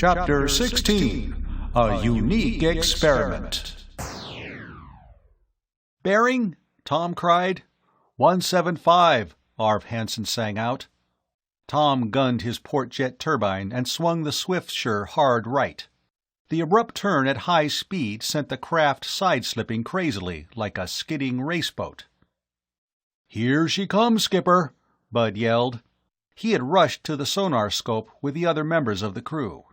Chapter 16, A Unique Experiment. "Bearing?" Tom cried. 175, Arv Hansen sang out. Tom gunned his port jet turbine and swung the Swiftsure hard right. The abrupt turn at high speed sent the craft side-slipping crazily, like a skidding raceboat. "Here she comes, Skipper," Bud yelled. He had rushed to the sonar scope with the other members of the crew.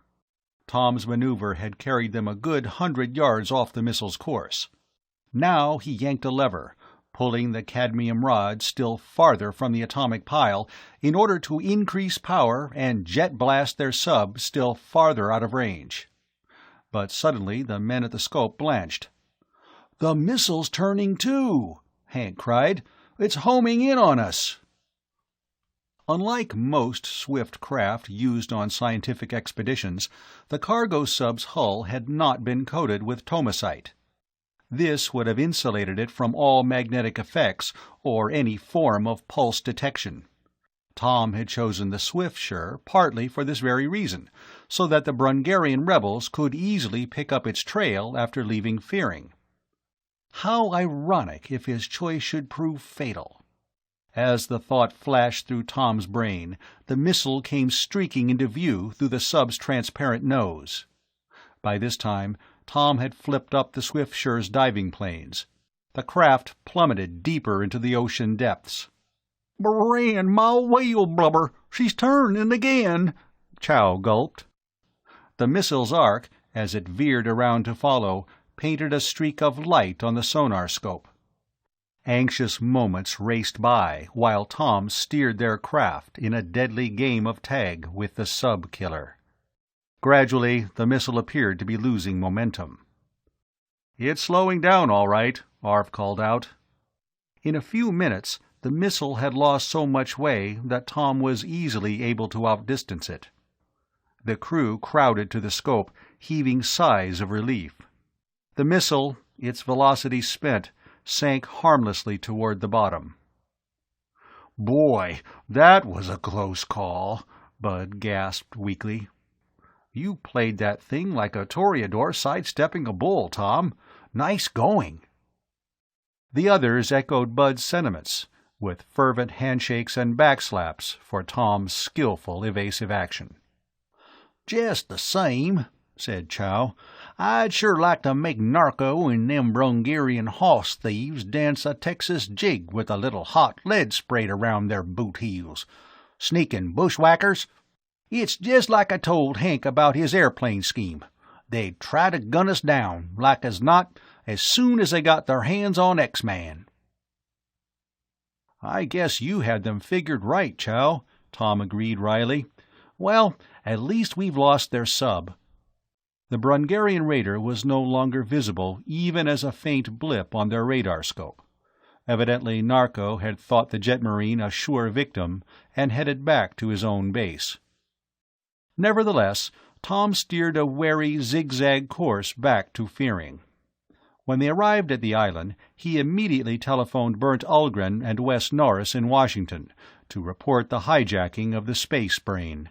Tom's maneuver had carried them a good 100 yards off the missile's course. Now he yanked a lever, pulling the cadmium rod still farther from the atomic pile in order to increase power and jet blast their sub still farther out of range. But suddenly the men at the scope blanched. "The missile's turning too!" Hank cried. "It's homing in on us!" Unlike most swift craft used on scientific expeditions, the cargo sub's hull had not been coated with tomosite. This would have insulated it from all magnetic effects or any form of pulse detection. Tom had chosen the Swiftsure partly for this very reason, so that the Brungarian rebels could easily pick up its trail after leaving Fearing. How ironic if his choice should prove fatal. As the thought flashed through Tom's brain, the missile came streaking into view through the sub's transparent nose. By this time, Tom had flipped up the Swiftshure's diving planes. The craft plummeted deeper into the ocean depths. "Brand my whale blubber! She's turning again!" Chow gulped. The missile's arc, as it veered around to follow, painted a streak of light on the sonar scope. Anxious moments raced by while Tom steered their craft in a deadly game of tag with the sub-killer. Gradually, the missile appeared to be losing momentum. "It's slowing down, all right," Arv called out. In a few minutes, the missile had lost so much way that Tom was easily able to outdistance it. The crew crowded to the scope, heaving sighs of relief. The missile, its velocity spent, sank harmlessly toward the bottom. "Boy, that was a close call," Bud gasped weakly. "You played that thing like a toreador sidestepping a bull, Tom. Nice going." The others echoed Bud's sentiments, with fervent handshakes and backslaps for Tom's skillful evasive action. "Just the same," said Chow, "I'd sure like to make Narco and them Brungarian hoss thieves dance a Texas jig with a little hot lead sprayed around their boot heels. Sneaking bushwhackers! It's just like I told Hank about his airplane scheme. They'd try to gun us down, like as not, as soon as they got their hands on X-Man." "I guess you had them figured right, Chow," Tom agreed wryly. "Well, at least we've lost their sub." The Brungarian raider was no longer visible even as a faint blip on their radar scope. Evidently Narco had thought the jetmarine a sure victim and headed back to his own base. Nevertheless, Tom steered a wary zigzag course back to Fearing. When they arrived at the island, he immediately telephoned Bernd Ulgren and Wes Norris in Washington to report the hijacking of the Space Brain.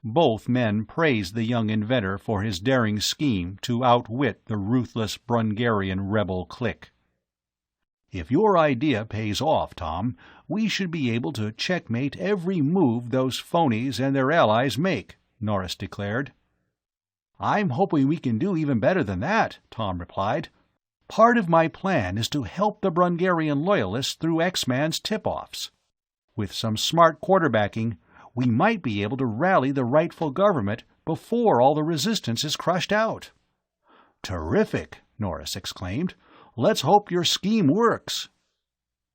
Both men praised the young inventor for his daring scheme to outwit the ruthless Brungarian rebel clique. "If your idea pays off, Tom, we should be able to checkmate every move those phonies and their allies make," Norris declared. "I'm hoping we can do even better than that," Tom replied. "Part of my plan is to help the Brungarian loyalists through X-Man's tip-offs. With some smart quarterbacking, we might be able to rally the rightful government before all the resistance is crushed out." "Terrific!" Norris exclaimed. "Let's hope your scheme works."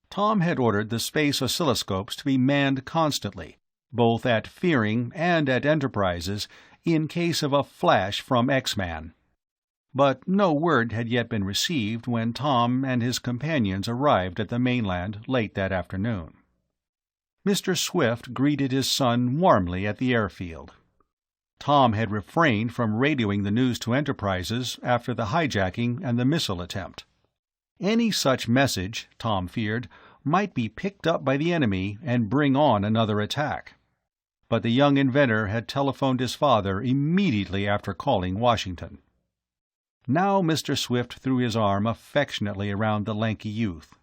Tom had ordered the space oscilloscopes to be manned constantly, both at Fearing and at Enterprises, in case of a flash from X-Man. But no word had yet been received when Tom and his companions arrived at the mainland late that afternoon. Mr. Swift greeted his son warmly at the airfield. Tom had refrained from radioing the news to Enterprises after the hijacking and the missile attempt. Any such message, Tom feared, might be picked up by the enemy and bring on another attack. but the young inventor had telephoned his father immediately after calling Washington. Now Mr. Swift threw his arm affectionately around the lanky youth.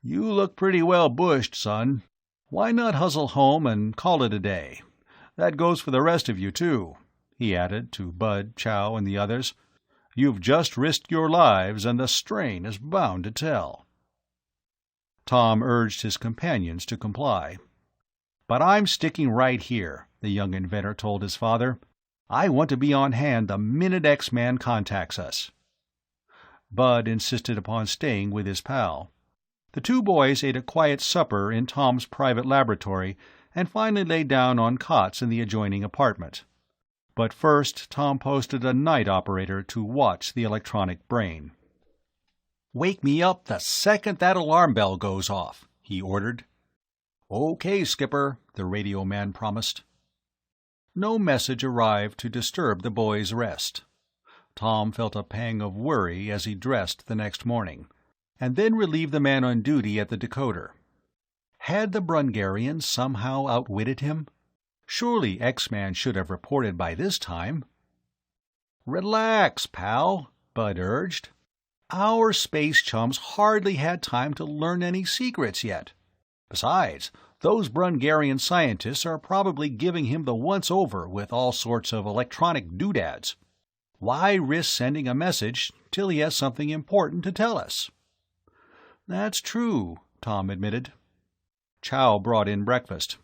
"You look pretty well bushed, son. Why not hustle home and call it a day? That goes for the rest of you, too," he added to Bud, Chow, and the others. "You've just risked your lives, and the strain is bound to tell." Tom urged his companions to comply. "But I'm sticking right here," the young inventor told his father. "I want to be on hand the minute X-Man contacts us." Bud insisted upon staying with his pal. The two boys ate a quiet supper in Tom's private laboratory and finally lay down on cots in the adjoining apartment. But first Tom posted a night operator to watch the electronic brain. "Wake me up the second that alarm bell goes off," he ordered. "Okay, Skipper," the radio man promised. No message arrived to disturb the boys' rest. Tom felt a pang of worry as he dressed the next morning, and then relieved the man on duty at the decoder. Had the Brungarian somehow outwitted him? Surely X-Man should have reported by this time. "Relax, pal," Bud urged. "Our space chums hardly had time to learn any secrets yet. Besides, those Brungarian scientists are probably giving him the once-over with all sorts of electronic doodads. Why risk sending a message till he has something important to tell us?" "That's true," Tom admitted. Chow brought in breakfast.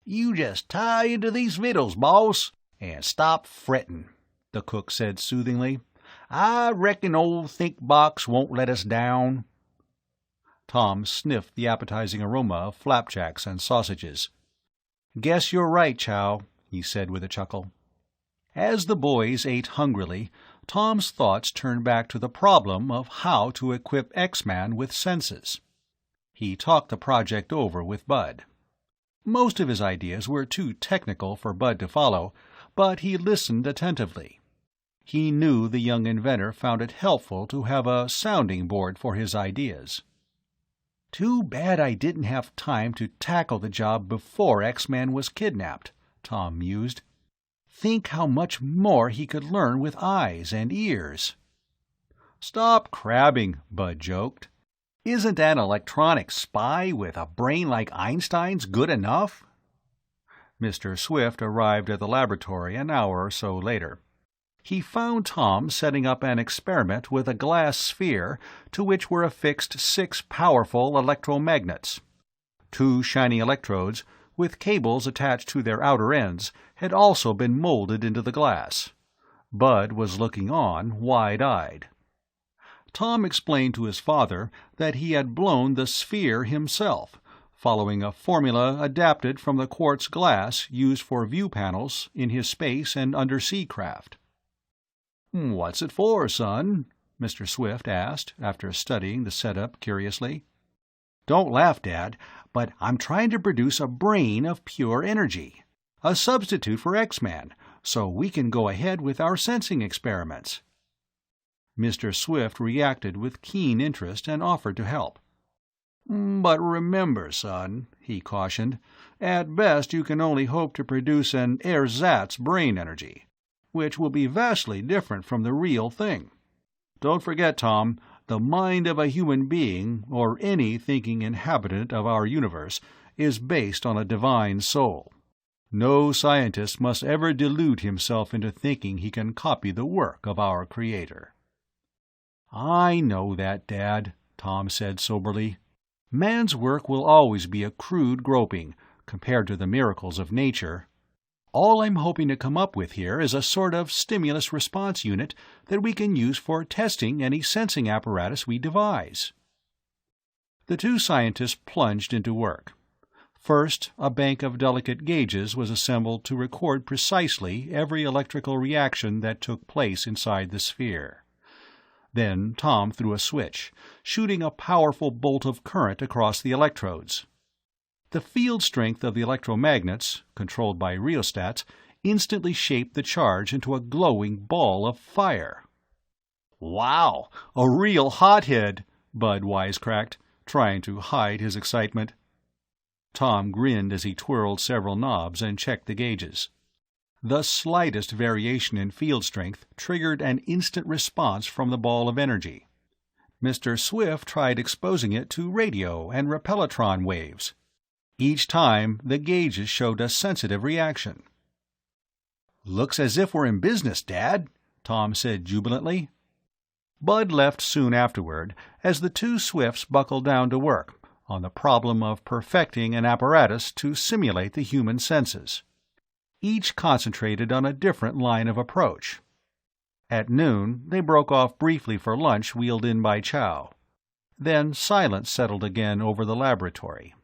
"You just tie into these victuals, boss, and stop frettin'," the cook said soothingly. "I reckon old Think Box won't let us down." Tom sniffed the appetizing aroma of flapjacks and sausages. "Guess you're right, Chow," he said with a chuckle. As the boys ate hungrily, Tom's thoughts turned back to the problem of how to equip X-Man with senses. He talked the project over with Bud. Most of his ideas were too technical for Bud to follow, but he listened attentively. He knew the young inventor found it helpful to have a sounding board for his ideas. "Too bad I didn't have time to tackle the job before X-Man was kidnapped," Tom mused. "Think how much more he could learn with eyes and ears." "Stop crabbing," Bud joked. "Isn't an electronic spy with a brain like Einstein's good enough?" Mr. Swift arrived at the laboratory an hour or so later. He found Tom setting up an experiment with a glass sphere to which were affixed 6 powerful electromagnets. 2 shiny electrodes, with cables attached to their outer ends, had also been molded into the glass. Bud was looking on, wide-eyed. Tom explained to his father that he had blown the sphere himself, following a formula adapted from the quartz glass used for view panels in his space and undersea craft. "What's it for, son?" Mr. Swift asked, after studying the setup curiously. "Don't laugh, Dad, but I'm trying to produce a brain of pure energy, a substitute for X-Man, so we can go ahead with our sensing experiments." Mr. Swift reacted with keen interest and offered to help. "But remember, son," he cautioned, "at best you can only hope to produce an ersatz brain energy, which will be vastly different from the real thing. Don't forget, Tom, the mind of a human being, or any thinking inhabitant of our universe, is based on a divine soul. No scientist must ever delude himself into thinking he can copy the work of our Creator." "I know that, Dad," Tom said soberly. "Man's work will always be a crude groping, compared to the miracles of nature. All I'm hoping to come up with here is a sort of stimulus-response unit that we can use for testing any sensing apparatus we devise." The two scientists plunged into work. First, a bank of delicate gauges was assembled to record precisely every electrical reaction that took place inside the sphere. Then Tom threw a switch, shooting a powerful bolt of current across the electrodes. The field strength of the electromagnets, controlled by rheostats, instantly shaped the charge into a glowing ball of fire. "Wow, a real hothead," Bud wisecracked, trying to hide his excitement. Tom grinned as he twirled several knobs and checked the gauges. The slightest variation in field strength triggered an instant response from the ball of energy. Mr. Swift tried exposing it to radio and repellitron waves. Each time, the gauges showed a sensitive reaction. "Looks as if we're in business, Dad," Tom said jubilantly. Bud left soon afterward, as the two Swifts buckled down to work on the problem of perfecting an apparatus to simulate the human senses. Each concentrated on a different line of approach. At noon, they broke off briefly for lunch wheeled in by Chow. Then silence settled again over the laboratory.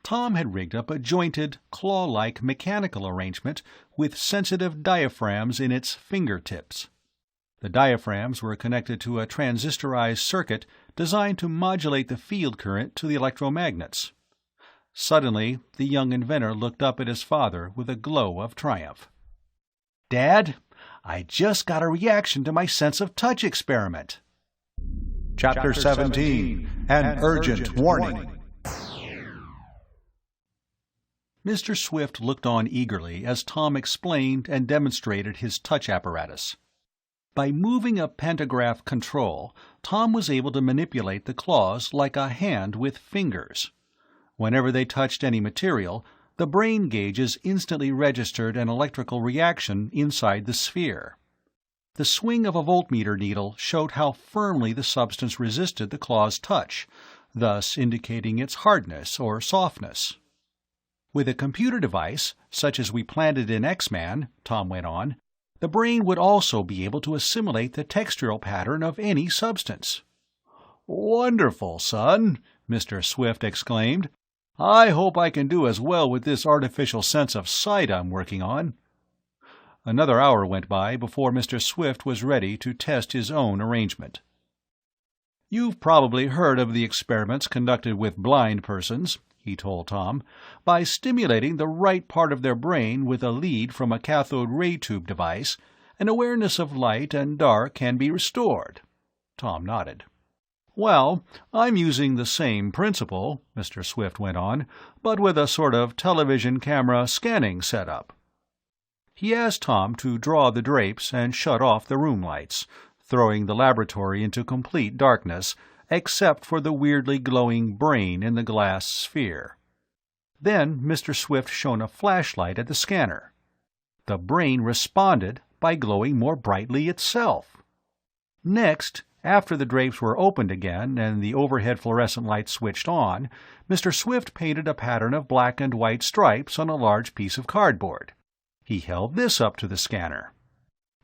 Tom had rigged up a jointed, claw-like mechanical arrangement with sensitive diaphragms in its fingertips. The diaphragms were connected to a transistorized circuit designed to modulate the field current to the electromagnets. Suddenly, the young inventor looked up at his father with a glow of triumph. "Dad, I just got a reaction to my sense of touch experiment." Chapter 17, An Urgent Warning. Mr. Swift looked on eagerly as Tom explained and demonstrated his touch apparatus. By moving a pantograph control, Tom was able to manipulate the claws like a hand with fingers. Whenever they touched any material, the brain gauges instantly registered an electrical reaction inside the sphere. The swing of a voltmeter needle showed how firmly the substance resisted the claw's touch, thus indicating its hardness or softness. "With a computer device, such as we planted in X-Man," Tom went on, "the brain would also be able to assimilate the textural pattern of any substance." "Wonderful, son," Mr. Swift exclaimed. "I hope I can do as well with this artificial sense of sight I'm working on." Another hour went by before Mr. Swift was ready to test his own arrangement. "You've probably heard of the experiments conducted with blind persons," he told Tom. "By stimulating the right part of their brain with a lead from a cathode ray tube device, an awareness of light and dark can be restored." Tom nodded. "Well, I'm using the same principle," Mr. Swift went on, "but with a sort of television camera scanning setup." He asked Tom to draw the drapes and shut off the room lights, throwing the laboratory into complete darkness, except for the weirdly glowing brain in the glass sphere. Then Mr. Swift shone a flashlight at the scanner. The brain responded by glowing more brightly itself. Next, after the drapes were opened again and the overhead fluorescent light switched on, Mr. Swift painted a pattern of black and white stripes on a large piece of cardboard. He held this up to the scanner.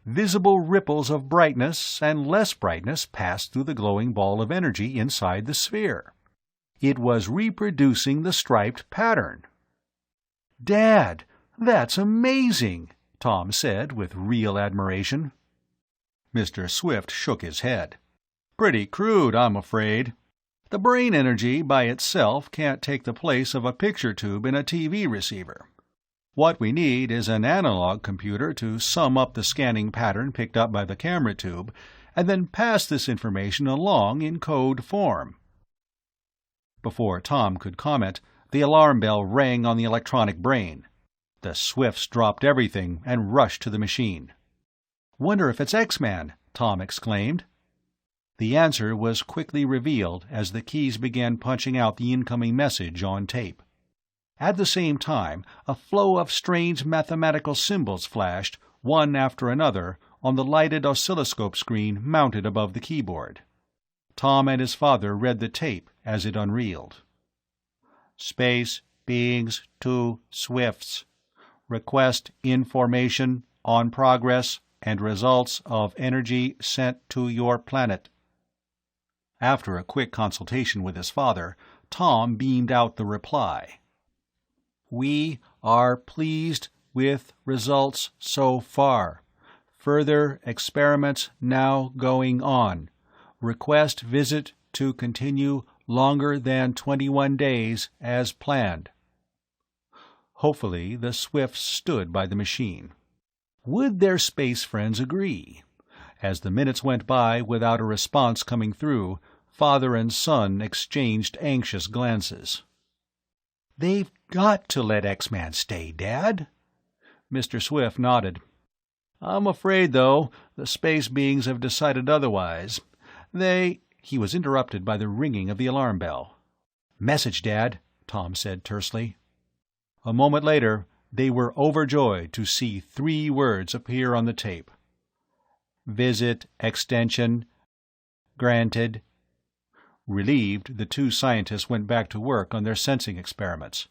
Visible ripples of brightness and less brightness passed through the glowing ball of energy inside the sphere. It was reproducing the striped pattern. "Dad, that's amazing," Tom said with real admiration. Mr. Swift shook his head. "Pretty crude, I'm afraid. The brain energy by itself can't take the place of a picture tube in a TV receiver. What we need is an analog computer to sum up the scanning pattern picked up by the camera tube, and then pass this information along in code form." Before Tom could comment, the alarm bell rang on the electronic brain. The Swifts dropped everything and rushed to the machine. "Wonder if it's X-Man," Tom exclaimed. The answer was quickly revealed as the keys began punching out the incoming message on tape. At the same time, a flow of strange mathematical symbols flashed, one after another, on the lighted oscilloscope screen mounted above the keyboard. Tom and his father read the tape as it unreeled. "Space beings to Swifts. Request information on progress and results of energy sent to your planet." After a quick consultation with his father, Tom beamed out the reply. "We are pleased with results so far. Further experiments now going on. Request visit to continue longer than 21 days as planned." Hopefully the Swifts stood by the machine. Would their space friends agree? As the minutes went by without a response coming through, father and son exchanged anxious glances. They've got to let X-Man stay, Dad." Mr. Swift nodded. "I'm afraid, though, the space beings have decided otherwise. He was interrupted by the ringing of the alarm bell. "Message, Dad," Tom said tersely. A moment later, they were overjoyed to see 3 words appear on the tape. "Visit extension granted." Relieved, the 2 scientists went back to work on their sensing experiments.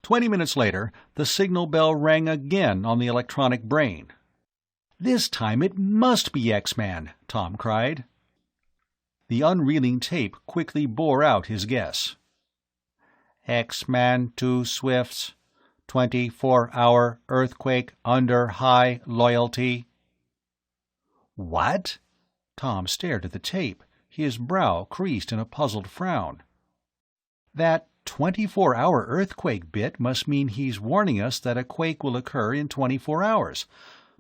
20 minutes later, the signal bell rang again on the electronic brain. "This time it must be X-Man," Tom cried. The unreeling tape quickly bore out his guess. "X-Man to Swifts. 24-hour earthquake under high loyalty." "What?" Tom stared at the tape, his brow creased in a puzzled frown. "That 24-hour earthquake bit must mean he's warning us that a quake will occur in 24 hours.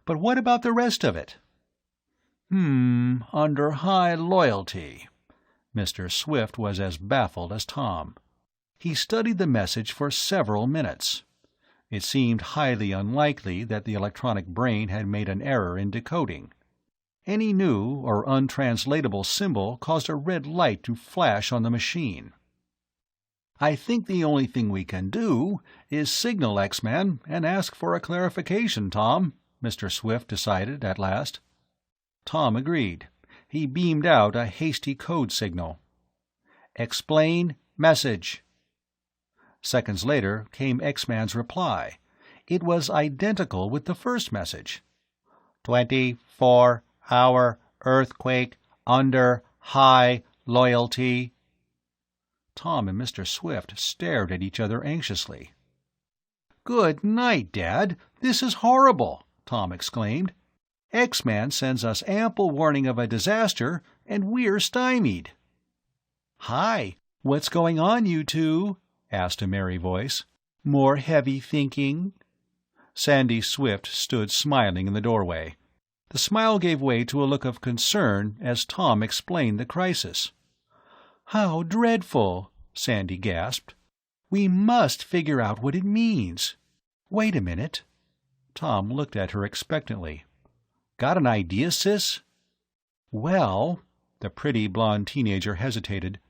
But what about the rest of it?" Under high loyalty." Mr. Swift was as baffled as Tom. He studied the message for several minutes. It seemed highly unlikely that the electronic brain had made an error in decoding. Any new or untranslatable symbol caused a red light to flash on the machine. "I think the only thing we can do is signal X-Man and ask for a clarification, Tom," Mr. Swift decided at last. Tom agreed. He beamed out a hasty code signal. "Explain message." Seconds later came X-Man's reply. It was identical with the first message. 24-hour earthquake under high loyalty." Tom and Mr. Swift stared at each other anxiously. "Good night, Dad. This is horrible," Tom exclaimed. "X-Man sends us ample warning of a disaster, and we're stymied." "Hi, what's going on, you two?" asked a merry voice. "More heavy thinking?" Sandy Swift stood smiling in the doorway. The smile gave way to a look of concern as Tom explained the crisis. "How dreadful!" Sandy gasped. "We must figure out what it means. Wait a minute." Tom looked at her expectantly. "Got an idea, sis?" "Well," the pretty blonde teenager hesitated.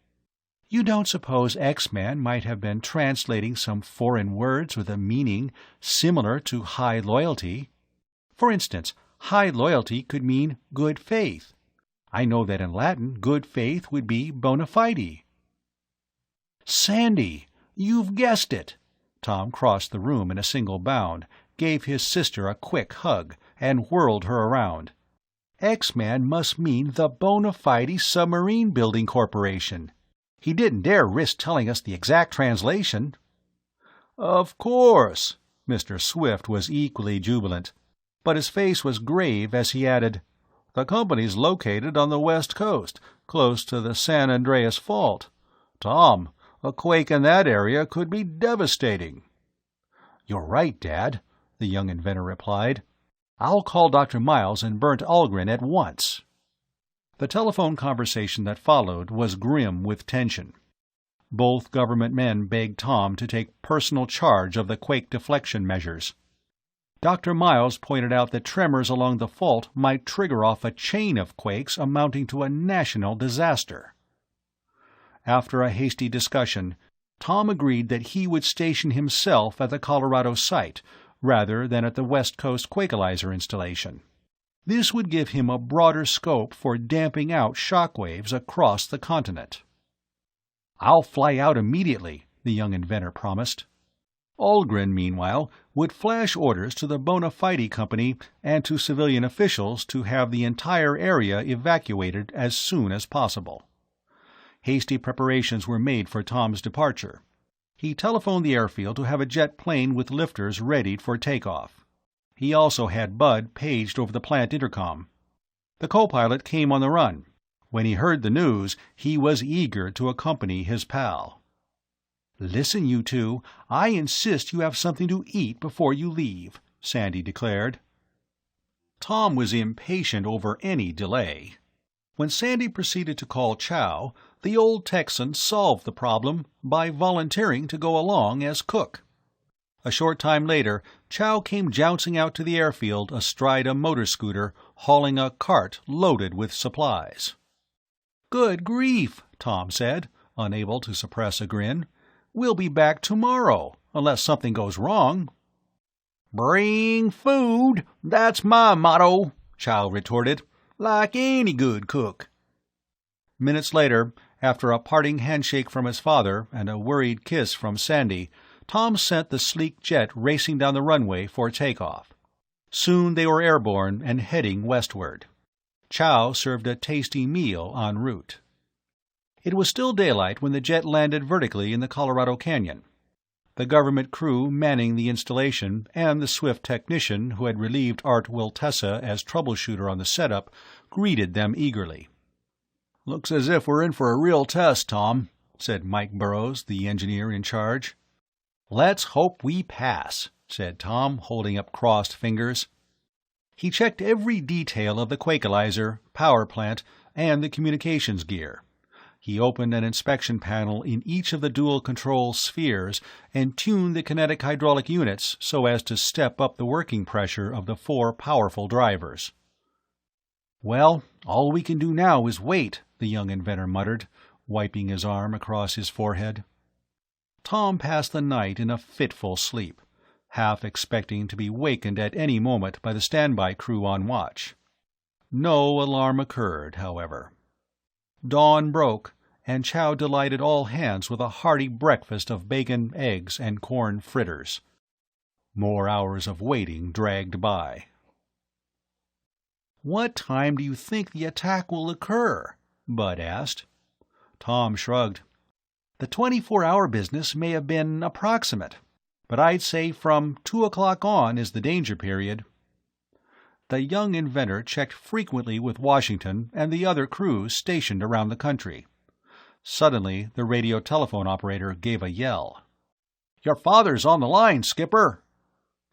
"You don't suppose X-Man might have been translating some foreign words with a meaning similar to high loyalty? For instance, high loyalty could mean good faith. I know that in Latin good faith would be bona fide." "Sandy, you've guessed it!" Tom crossed the room in a single bound, gave his sister a quick hug, and whirled her around. "X-Man must mean the Bona Fide Submarine Building Corporation. He didn't dare risk telling us the exact translation." "Of course!" Mr. Swift was equally jubilant, but his face was grave as he added, "The company's located on the West Coast, close to the San Andreas Fault. Tom, a quake in that area could be devastating." "You're right, Dad," the young inventor replied. "I'll call Dr. Miles and Bernd Ahlgren at once." The telephone conversation that followed was grim with tension. Both government men begged Tom to take personal charge of the quake deflection measures. Dr. Miles pointed out that tremors along the fault might trigger off a chain of quakes amounting to a national disaster. After a hasty discussion, Tom agreed that he would station himself at the Colorado site rather than at the West Coast Quakealizer installation. This would give him a broader scope for damping out shock waves across the continent. "I'll fly out immediately," the young inventor promised. Ahlgren, meanwhile, would flash orders to the Bona Fide Company and to civilian officials to have the entire area evacuated as soon as possible. Hasty preparations were made for Tom's departure. He telephoned the airfield to have a jet plane with lifters readied for takeoff. He also had Bud paged over the plant intercom. The co-pilot came on the run. When he heard the news, he was eager to accompany his pal. "Listen, you two, I insist you have something to eat before you leave," Sandy declared. Tom was impatient over any delay. When Sandy proceeded to call Chow, the old Texan solved the problem by volunteering to go along as cook. A short time later, Chow came jouncing out to the airfield astride a motor scooter, hauling a cart loaded with supplies. "Good grief," Tom said, unable to suppress a grin. "We'll be back tomorrow, unless something goes wrong." "Bring food, that's my motto," Chow retorted, "like any good cook." Minutes later, after a parting handshake from his father and a worried kiss from Sandy, Tom sent the sleek jet racing down the runway for takeoff. Soon they were airborne and heading westward. Chow served a tasty meal en route. It was still daylight when the jet landed vertically in the Colorado Canyon. The government crew manning the installation and the swift technician who had relieved Art Wiltessa as troubleshooter on the setup greeted them eagerly. "Looks as if we're in for a real test, Tom," said Mike Burrows, the engineer in charge. "Let's hope we pass," said Tom, holding up crossed fingers. He checked every detail of the Quakelizer, power plant, and the communications gear. He opened an inspection panel in each of the dual-control spheres and tuned the kinetic hydraulic units so as to step up the working pressure of the 4 powerful drivers. "Well, all we can do now is wait," the young inventor muttered, wiping his arm across his forehead. Tom passed the night in a fitful sleep, half expecting to be wakened at any moment by the standby crew on watch. No alarm occurred, however. Dawn broke, and Chow delighted all hands with a hearty breakfast of bacon, eggs, and corn fritters. More hours of waiting dragged by. "What time do you think the attack will occur?" Bud asked. Tom shrugged. "The 24-hour business may have been approximate, but I'd say from 2 o'clock on is the danger period." The young inventor checked frequently with Washington and the other crews stationed around the country. Suddenly, the radio-telephone operator gave a yell. "Your father's on the line, Skipper!"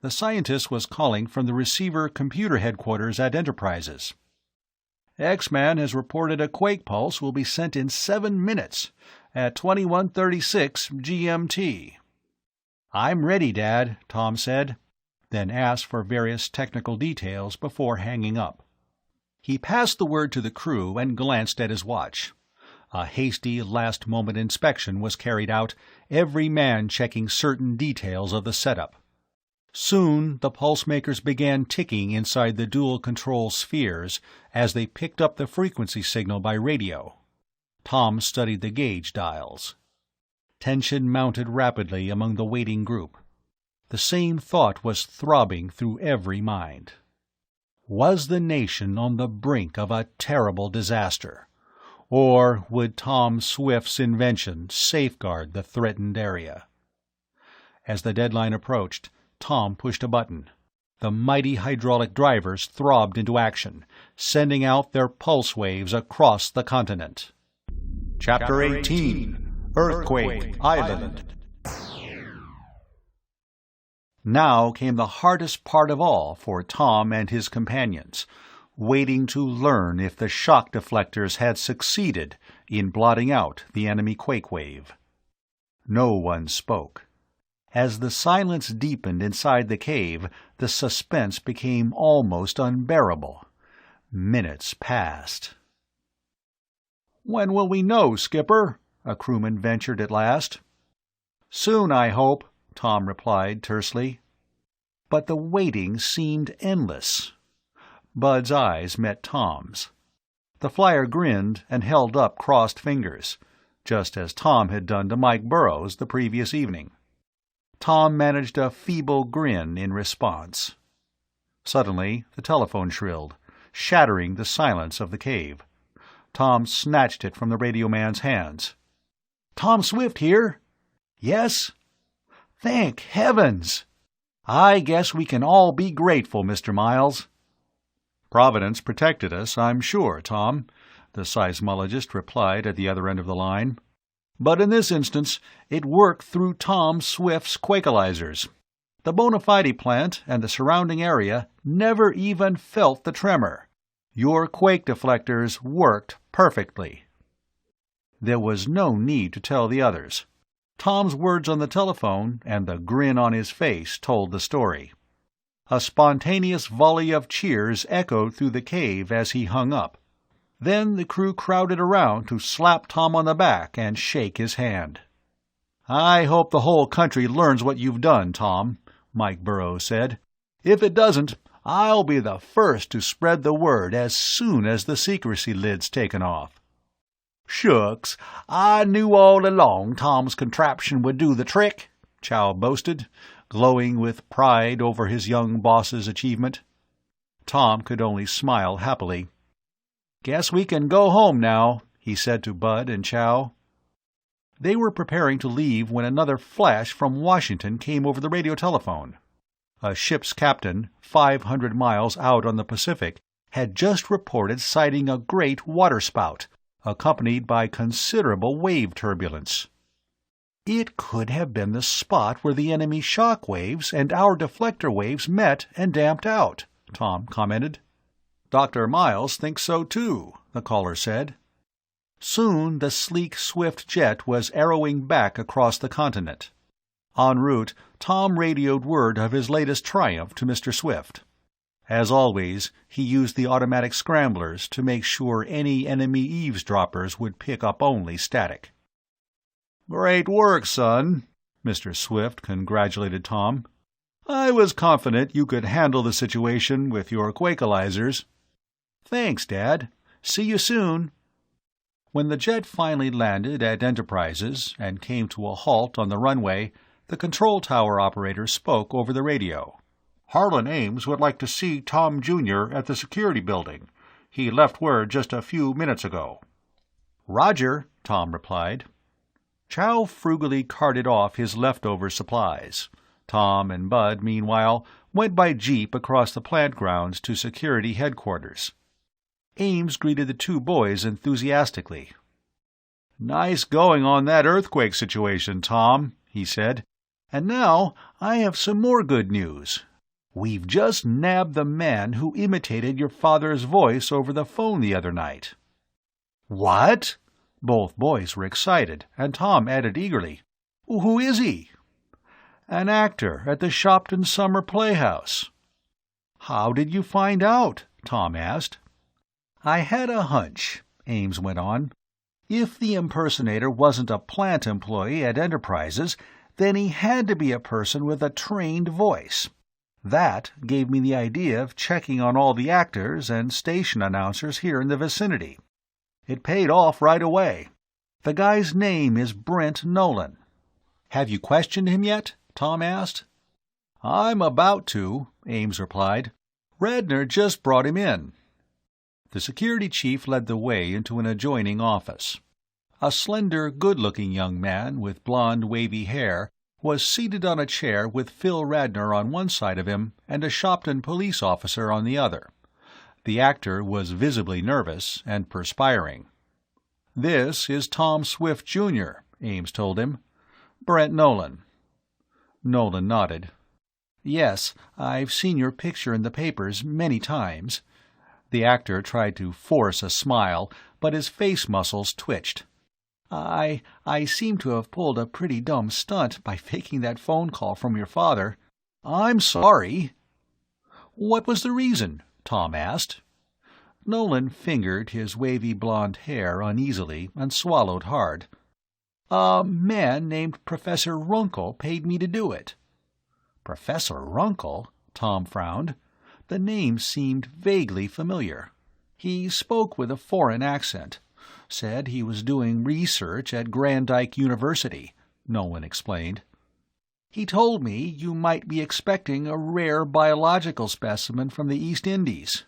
The scientist was calling from the receiver computer headquarters at Enterprises. "X-Man has reported a quake pulse will be sent in 7 minutes, at 21:36 GMT. "I'm ready, Dad," Tom said, then asked for various technical details before hanging up. He passed the word to the crew and glanced at his watch. A hasty last-moment inspection was carried out, every man checking certain details of the setup. Soon the pulse-makers began ticking inside the dual-control spheres as they picked up the frequency signal by radio. Tom studied the gauge dials. Tension mounted rapidly among the waiting group. The same thought was throbbing through every mind. Was the nation on the brink of a terrible disaster? Or would Tom Swift's invention safeguard the threatened area? As the deadline approached, Tom pushed a button. The mighty hydraulic drivers throbbed into action, sending out their pulse waves across the continent. Chapter 18, Earthquake Island. Now came the hardest part of all for Tom and his companions, waiting to learn if the shock deflectors had succeeded in blotting out the enemy quake wave. No one spoke. As the silence deepened inside the cave, the suspense became almost unbearable. Minutes passed. "When will we know, Skipper?" a crewman ventured at last. "Soon, I hope," Tom replied tersely. But the waiting seemed endless. Bud's eyes met Tom's. The flyer grinned and held up crossed fingers, just as Tom had done to Mike Burrows the previous evening. Tom managed a feeble grin in response. Suddenly, the telephone shrilled, shattering the silence of the cave. Tom snatched it from the radio man's hands. "Tom Swift here." "Yes?" "Thank heavens!" "I guess we can all be grateful, Mr. Miles." "Providence protected us, I'm sure, Tom," the seismologist replied at the other end of the line. "But in this instance, it worked through Tom Swift's Quakelizers. The bona fide plant and the surrounding area never even felt the tremor. Your quake deflectors worked perfectly." There was no need to tell the others. Tom's words on the telephone and the grin on his face told the story. A spontaneous volley of cheers echoed through the cave as he hung up. Then the crew crowded around to slap Tom on the back and shake his hand. "I hope the whole country learns what you've done, Tom," Mike Burrows said. "If it doesn't, I'll be the first to spread the word as soon as the secrecy lid's taken off." "Shucks, I knew all along Tom's contraption would do the trick," Chow boasted, glowing with pride over his young boss's achievement. Tom could only smile happily. "Guess we can go home now," he said to Bud and Chow. They were preparing to leave when another flash from Washington came over the radio telephone. A ship's captain, 500 miles out on the Pacific, had just reported sighting a great waterspout, accompanied by considerable wave turbulence. "It could have been the spot where the enemy shock waves and our deflector waves met and damped out," Tom commented. "Dr. Miles thinks so too," the caller said. Soon the sleek, swift jet was arrowing back across the continent. En route, Tom radioed word of his latest triumph to Mr. Swift. As always, he used the automatic scramblers to make sure any enemy eavesdroppers would pick up only static. "Great work, son," Mr. Swift congratulated Tom. "I was confident you could handle the situation with your quakealizers." "Thanks, Dad. See you soon." When the jet finally landed at Enterprises and came to a halt on the runway, the control tower operator spoke over the radio. "Harlan Ames would like to see Tom Jr. at the security building. He left word just a few minutes ago." "Roger," Tom replied. Chow frugally carted off his leftover supplies. Tom and Bud, meanwhile, went by jeep across the plant grounds to security headquarters. Ames greeted the two boys enthusiastically. "Nice going on that earthquake situation, Tom," he said. "And now I have some more good news. We've just nabbed the man who imitated your father's voice over the phone the other night." "What?" Both boys were excited, and Tom added eagerly, "Who is he?" "An actor at the Shopton Summer Playhouse." "How did you find out?" Tom asked. "I had a hunch," Ames went on. "If the impersonator wasn't a plant employee at Enterprises, then he had to be a person with a trained voice. That gave me the idea of checking on all the actors and station announcers here in the vicinity. It paid off right away. The guy's name is Brent Nolan." "Have you questioned him yet?" Tom asked. "I'm about to," Ames replied. "Radnor just brought him in." The security chief led the way into an adjoining office. A slender, good-looking young man with blond, wavy hair was seated on a chair with Phil Radnor on one side of him and a Shopton police officer on the other. The actor was visibly nervous and perspiring. "This is Tom Swift, Jr.," Ames told him. "Brent Nolan." Nolan nodded. "Yes, I've seen your picture in the papers many times." The actor tried to force a smile, but his face muscles twitched. I seem to have pulled a pretty dumb stunt by faking that phone call from your father." "I'm sorry." "What was the reason?" Tom asked. Nolan fingered his wavy blonde hair uneasily and swallowed hard. "A man named Professor Runkle paid me to do it." "Professor Runkle?" Tom frowned. The name seemed vaguely familiar. He spoke with a foreign accent. "Said he was doing research at Grandike University," Nolan explained. "He told me you might be expecting a rare biological specimen from the East Indies.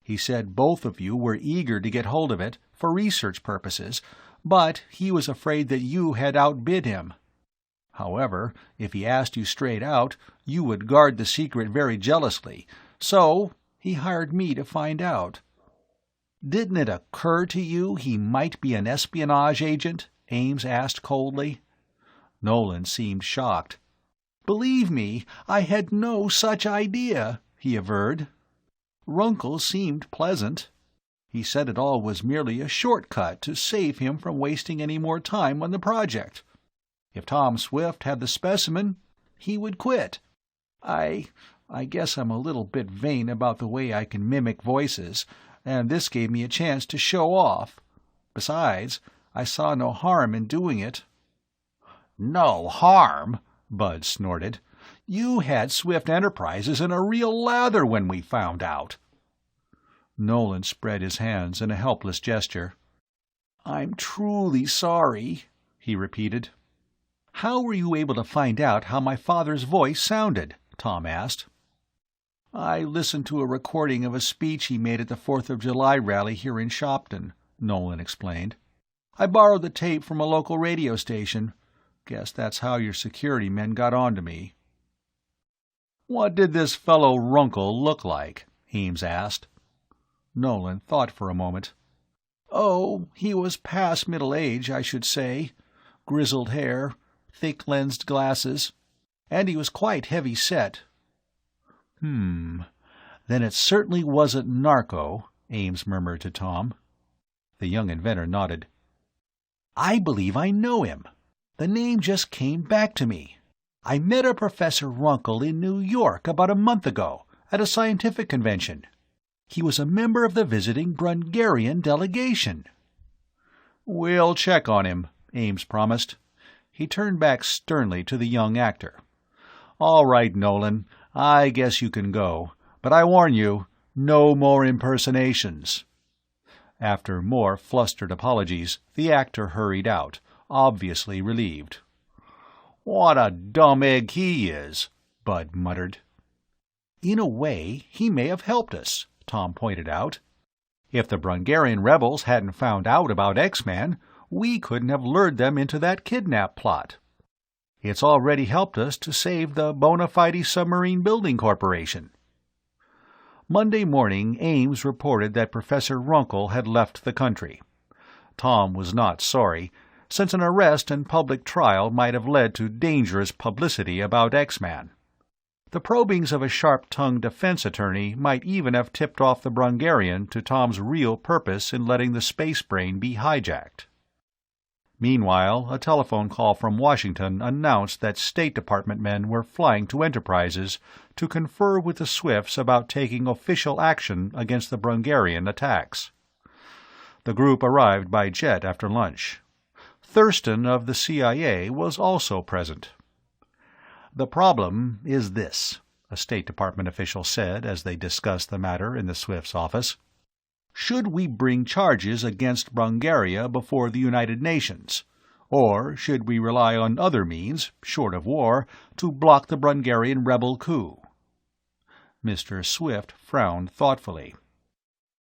He said both of you were eager to get hold of it for research purposes, but he was afraid that you had outbid him. However, if he asked you straight out, you would guard the secret very jealously, so he hired me to find out." "Didn't it occur to you he might be an espionage agent?" Ames asked coldly. Nolan seemed shocked. "Believe me, I had no such idea," he averred. Runkle seemed pleasant. He said it all was merely a shortcut to save him from wasting any more time on the project. If Tom Swift had the specimen, he would quit. I guess I'm a little bit vain about the way I can mimic voices, and this gave me a chance to show off. Besides, I saw no harm in doing it." "No harm?" Bud snorted. "You had Swift Enterprises in a real lather when we found out." Nolan spread his hands in a helpless gesture. "I'm truly sorry," he repeated. "How were you able to find out how my father's voice sounded?" Tom asked. "I listened to a recording of a speech he made at the 4th of July rally here in Shopton," Nolan explained. "I borrowed the tape from a local radio station. Guess that's how your security men got onto me." "What did this fellow Runkle look like?" Ames asked. Nolan thought for a moment. "Oh, he was past middle age, I should say. Grizzled hair, thick-lensed glasses, and he was quite heavy-set." Then it certainly wasn't narco," Ames murmured to Tom. The young inventor nodded. "I believe I know him. The name just came back to me. I met a Professor Runkle in New York about a month ago, at a scientific convention. He was a member of the visiting Brungarian delegation." "We'll check on him," Ames promised. He turned back sternly to the young actor. "All right, Nolan, I guess you can go, but I warn you, no more impersonations." After more flustered apologies, the actor hurried out, obviously relieved. "What a dumb egg he is," Bud muttered. "In a way, he may have helped us," Tom pointed out. "If the Brungarian rebels hadn't found out about X-Man, we couldn't have lured them into that kidnap plot. It's already helped us to save the Bona Fide Submarine Building Corporation." Monday morning, Ames reported that Professor Runkle had left the country. Tom was not sorry, since an arrest and public trial might have led to dangerous publicity about X-Man. The probings of a sharp-tongued defense attorney might even have tipped off the Brungarian to Tom's real purpose in letting the space brain be hijacked. Meanwhile, a telephone call from Washington announced that State Department men were flying to Enterprises to confer with the Swifts about taking official action against the Brungarian attacks. The group arrived by jet after lunch. Thurston of the CIA was also present. "The problem is this," a State Department official said as they discussed the matter in the Swifts' office. "Should we bring charges against Brungaria before the United Nations? Or should we rely on other means, short of war, to block the Brungarian rebel coup?" Mr. Swift frowned thoughtfully.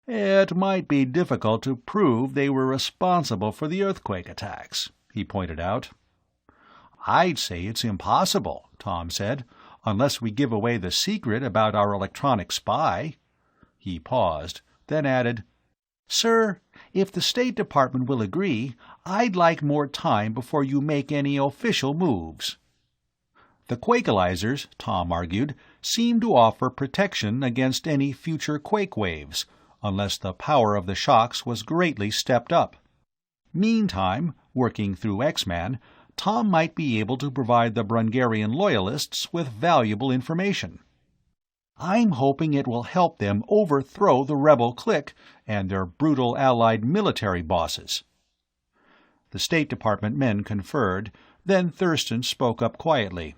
"It might be difficult to prove they were responsible for the earthquake attacks," he pointed out. "I'd say it's impossible," Tom said, "unless we give away the secret about our electronic spy." He paused, then added, "Sir, if the State Department will agree, I'd like more time before you make any official moves." The Quakealizers, Tom argued, seemed to offer protection against any future quake waves, unless the power of the shocks was greatly stepped up. Meantime, working through X-Man, Tom might be able to provide the Brungarian loyalists with valuable information. "I'm hoping it will help them overthrow the rebel clique and their brutal allied military bosses." The State Department men conferred, then Thurston spoke up quietly.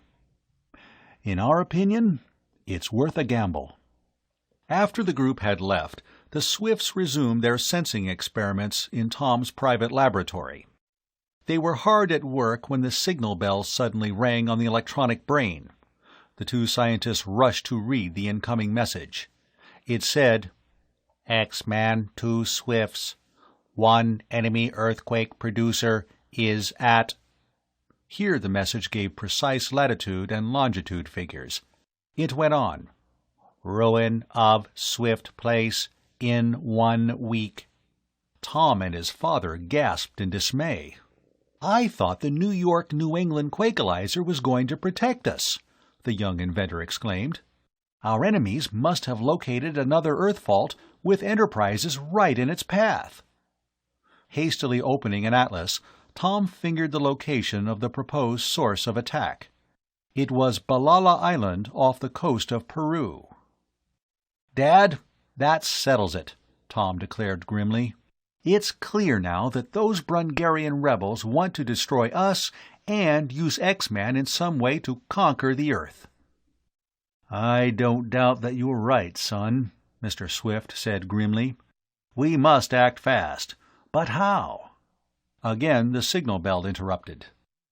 "In our opinion, it's worth a gamble." After the group had left, the Swifts resumed their sensing experiments in Tom's private laboratory. They were hard at work when the signal bell suddenly rang on the electronic brain. The two scientists rushed to read the incoming message. It said, "X-Man 2 Swifts. 1 enemy earthquake producer is at—" Here the message gave precise latitude and longitude figures. It went on. "Ruin of Swift Place in 1 week." Tom and his father gasped in dismay. "I thought the New York-New England Quakelizer was going to protect us," the young inventor exclaimed. Our enemies must have located another Earth fault with enterprises right in its path. Hastily opening an atlas, Tom fingered the location of the proposed source of attack. It was Balala Island off the coast of Peru. "Dad, that settles it," Tom declared grimly. "It's clear now that those Brungarian rebels want to destroy us and use X-Man in some way to conquer the Earth." "I don't doubt that you're right, son," Mr. Swift said grimly. "We must act fast. But how?" Again the signal bell interrupted.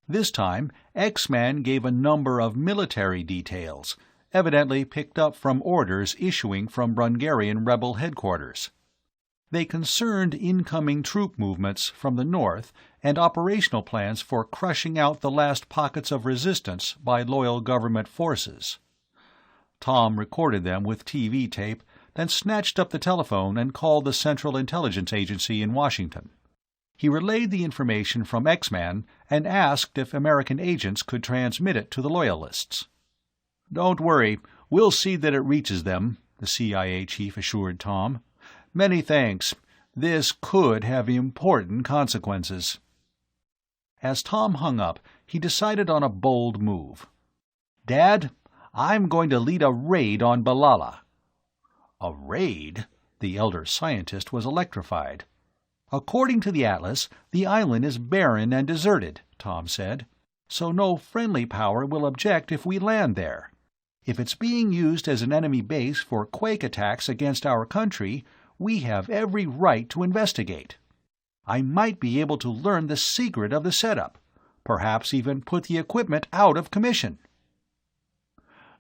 This time, X-Man gave a number of military details, evidently picked up from orders issuing from Brungarian rebel headquarters. They concerned incoming troop movements from the north and operational plans for crushing out the last pockets of resistance by loyal government forces. Tom recorded them with TV tape, then snatched up the telephone and called the Central Intelligence Agency in Washington. He relayed the information from X-Man and asked if American agents could transmit it to the Loyalists. "Don't worry, we'll see that it reaches them," the CIA chief assured Tom. "Many thanks. This could have important consequences." As Tom hung up, he decided on a bold move. "Dad, I'm going to lead a raid on Balala." "A raid?" The elder scientist was electrified. "According to the Atlas, the island is barren and deserted," Tom said, "so no friendly power will object if we land there. If it's being used as an enemy base for quake attacks against our country, we have every right to investigate. I might be able to learn the secret of the setup, perhaps even put the equipment out of commission."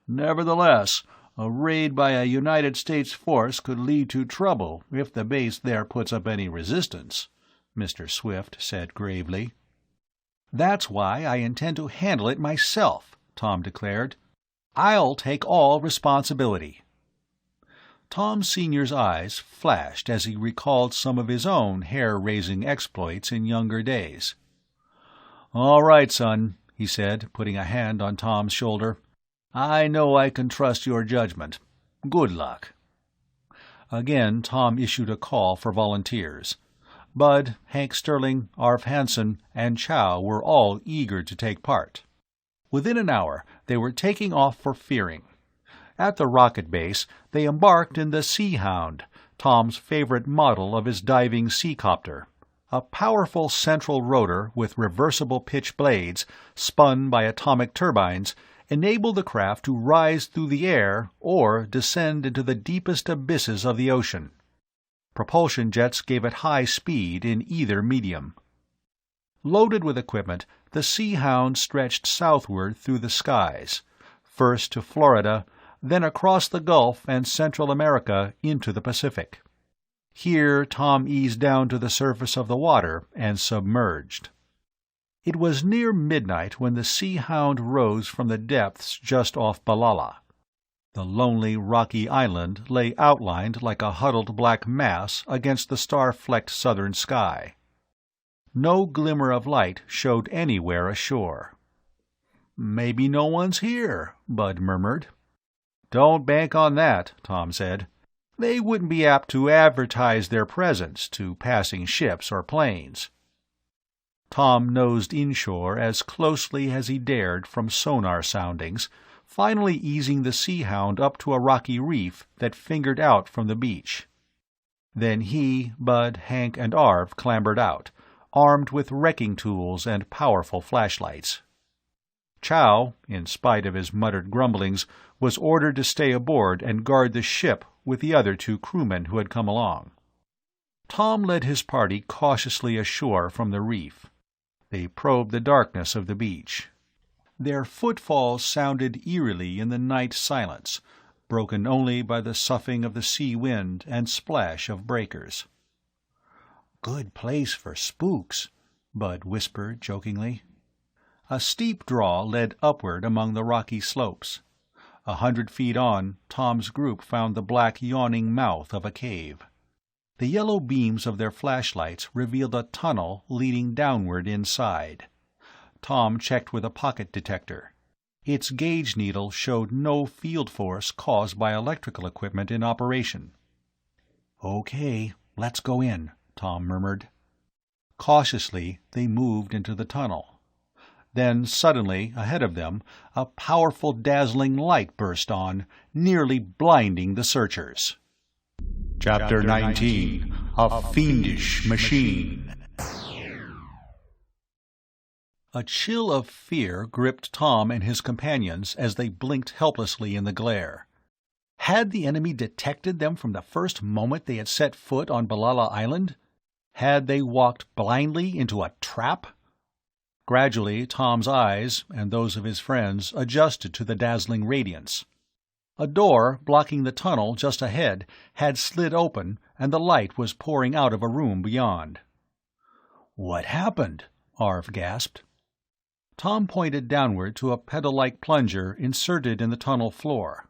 "Nevertheless, a raid by a United States force could lead to trouble if the base there puts up any resistance," Mr. Swift said gravely. "That's why I intend to handle it myself," Tom declared. "I'll take all responsibility." Tom Sr.'s eyes flashed as he recalled some of his own hair-raising exploits in younger days. "All right, son," he said, putting a hand on Tom's shoulder. "I know I can trust your judgment. Good luck." Again Tom issued a call for volunteers. Bud, Hank Sterling, Arv Hansen, and Chow were all eager to take part. Within an hour, they were taking off for Fearing. At the rocket base, they embarked in the Sea-Hound, Tom's favorite model of his diving seacopter, a powerful central rotor with reversible pitch blades, spun by atomic turbines, enabled the craft to rise through the air or descend into the deepest abysses of the ocean. Propulsion jets gave it high speed in either medium. Loaded with equipment, the Sea-Hound stretched southward through the skies, first to Florida, then across the Gulf and Central America into the Pacific. Here Tom eased down to the surface of the water and submerged. It was near midnight when the Sea-Hound rose from the depths just off Balala. The lonely, rocky island lay outlined like a huddled black mass against the star-flecked southern sky. No glimmer of light showed anywhere ashore. "Maybe no one's here," Bud murmured. "Don't bank on that," Tom said. "They wouldn't be apt to advertise their presence to passing ships or planes." Tom nosed inshore as closely as he dared from sonar soundings, finally easing the Sea-Hound up to a rocky reef that fingered out from the beach. Then he, Bud, Hank, and Arv clambered out, armed with wrecking tools and powerful flashlights. Chow, in spite of his muttered grumblings, was ordered to stay aboard and guard the ship with the other two crewmen who had come along. Tom led his party cautiously ashore from the reef. They probed the darkness of the beach. Their footfalls sounded eerily in the night silence, broken only by the soughing of the sea wind and splash of breakers. "Good place for spooks," Bud whispered jokingly. A steep draw led upward among the rocky slopes. 100 feet on, Tom's group found the black yawning mouth of a cave. The yellow beams of their flashlights revealed a tunnel leading downward inside. Tom checked with a pocket detector. Its gauge needle showed no field force caused by electrical equipment in operation. "Okay, let's go in," Tom murmured. Cautiously, they moved into the tunnel. Then, suddenly, ahead of them, a powerful, dazzling light burst on, nearly blinding the searchers. Chapter 19. A Fiendish Machine. A chill of fear gripped Tom and his companions as they blinked helplessly in the glare. Had the enemy detected them from the first moment they had set foot on Balala Island? Had they walked blindly into a trap? Gradually, Tom's eyes, and those of his friends, adjusted to the dazzling radiance. A door, blocking the tunnel just ahead, had slid open, and the light was pouring out of a room beyond. "What happened?" Arv gasped. Tom pointed downward to a pedal-like plunger inserted in the tunnel floor.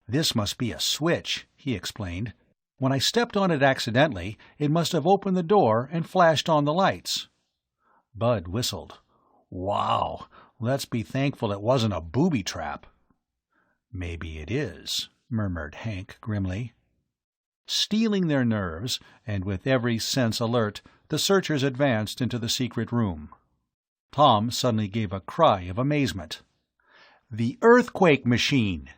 "This must be a switch," he explained. "When I stepped on it accidentally, it must have opened the door and flashed on the lights." Bud whistled. "Wow, let's be thankful it wasn't a booby trap." "Maybe it is," murmured Hank grimly. Steeling their nerves, and with every sense alert, the searchers advanced into the secret room. Tom suddenly gave a cry of amazement. "The earthquake machine!"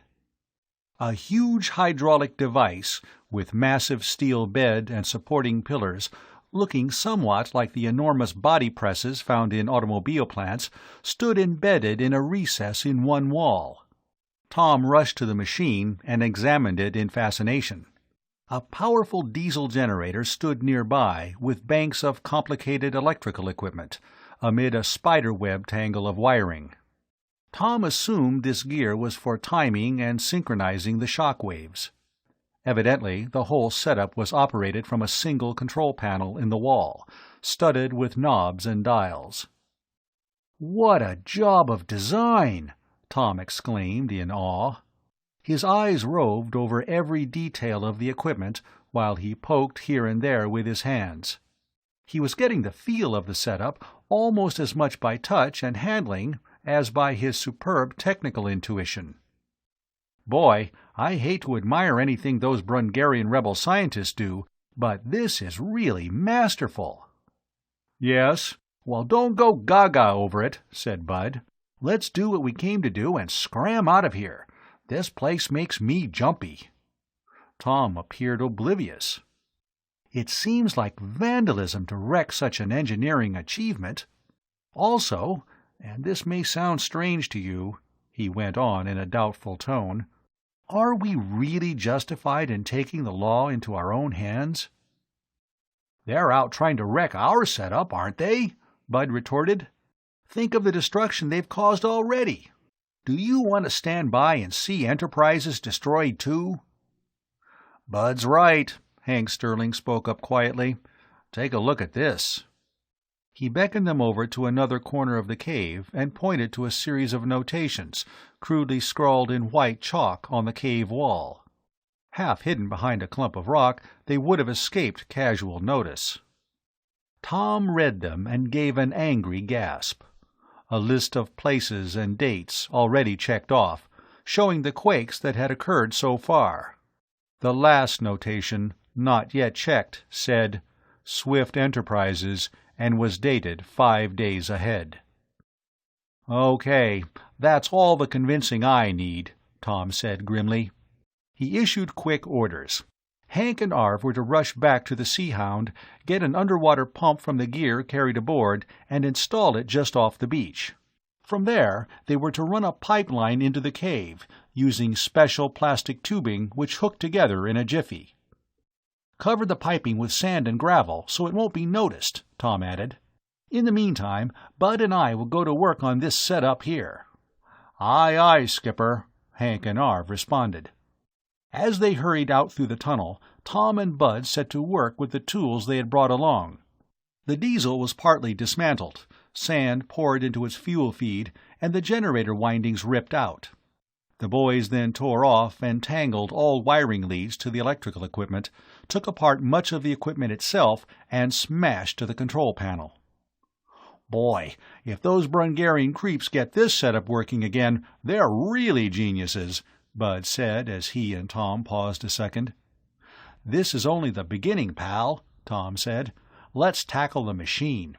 A huge hydraulic device, with massive steel bed and supporting pillars, looking somewhat like the enormous body presses found in automobile plants, stood embedded in a recess in one wall. Tom rushed to the machine and examined it in fascination. A powerful diesel generator stood nearby, with banks of complicated electrical equipment, amid a spider-web tangle of wiring. Tom assumed this gear was for timing and synchronizing the shock waves. Evidently, the whole setup was operated from a single control panel in the wall, studded with knobs and dials. "What a job of design!" Tom exclaimed in awe. His eyes roved over every detail of the equipment while he poked here and there with his hands. He was getting the feel of the setup almost as much by touch and handling as by his superb technical intuition. "Boy, I hate to admire anything those Brungarian rebel scientists do, but this is really masterful." "Yes? Well, don't go gaga over it," said Bud. "Let's do what we came to do and scram out of here. This place makes me jumpy." Tom appeared oblivious. "It seems like vandalism to wreck such an engineering achievement. Also, and this may sound strange to you," he went on in a doubtful tone, "are we really justified in taking the law into our own hands?" "They're out trying to wreck our setup, aren't they?" Bud retorted. "Think of the destruction they've caused already. Do you want to stand by and see enterprises destroyed too?" "Bud's right," Hank Sterling spoke up quietly. "Take a look at this." He beckoned them over to another corner of the cave and pointed to a series of notations, crudely scrawled in white chalk on the cave wall. Half hidden behind a clump of rock, they would have escaped casual notice. Tom read them and gave an angry gasp. A list of places and dates, already checked off, showing the quakes that had occurred so far. The last notation, not yet checked, said, "Swift Enterprises," and was dated 5 days ahead. "Okay, that's all the convincing I need," Tom said grimly. He issued quick orders. Hank and Arv were to rush back to the Sea-Hound, get an underwater pump from the gear carried aboard, and install it just off the beach. From there, they were to run a pipeline into the cave, using special plastic tubing which hooked together in a jiffy. "Cover the piping with sand and gravel so it won't be noticed," Tom added. "In the meantime, Bud and I will go to work on this set-up here." "Aye, aye, Skipper," Hank and Arv responded. As they hurried out through the tunnel, Tom and Bud set to work with the tools they had brought along. The diesel was partly dismantled, sand poured into its fuel feed, and the generator windings ripped out. The boys then tore off and tangled all wiring leads to the electrical equipment, took apart much of the equipment itself, and smashed to the control panel. "Boy, if those Brungarian creeps get this setup working again, they're really geniuses," Bud said as he and Tom paused a second. "This is only the beginning, pal," Tom said. "Let's tackle the machine."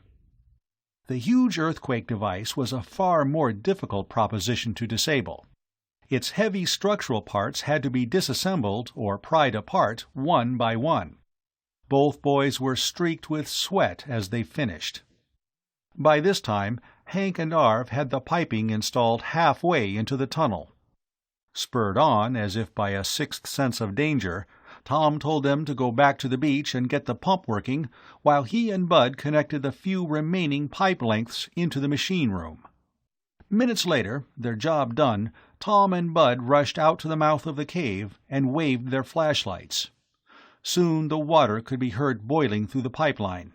The huge earthquake device was a far more difficult proposition to disable. Its heavy structural parts had to be disassembled or pried apart one by one. Both boys were streaked with sweat as they finished. By this time, Hank and Arv had the piping installed halfway into the tunnel. Spurred on, as if by a sixth sense of danger, Tom told them to go back to the beach and get the pump working, while he and Bud connected the few remaining pipe lengths into the machine room. Minutes later, their job done, Tom and Bud rushed out to the mouth of the cave and waved their flashlights. Soon the water could be heard boiling through the pipeline.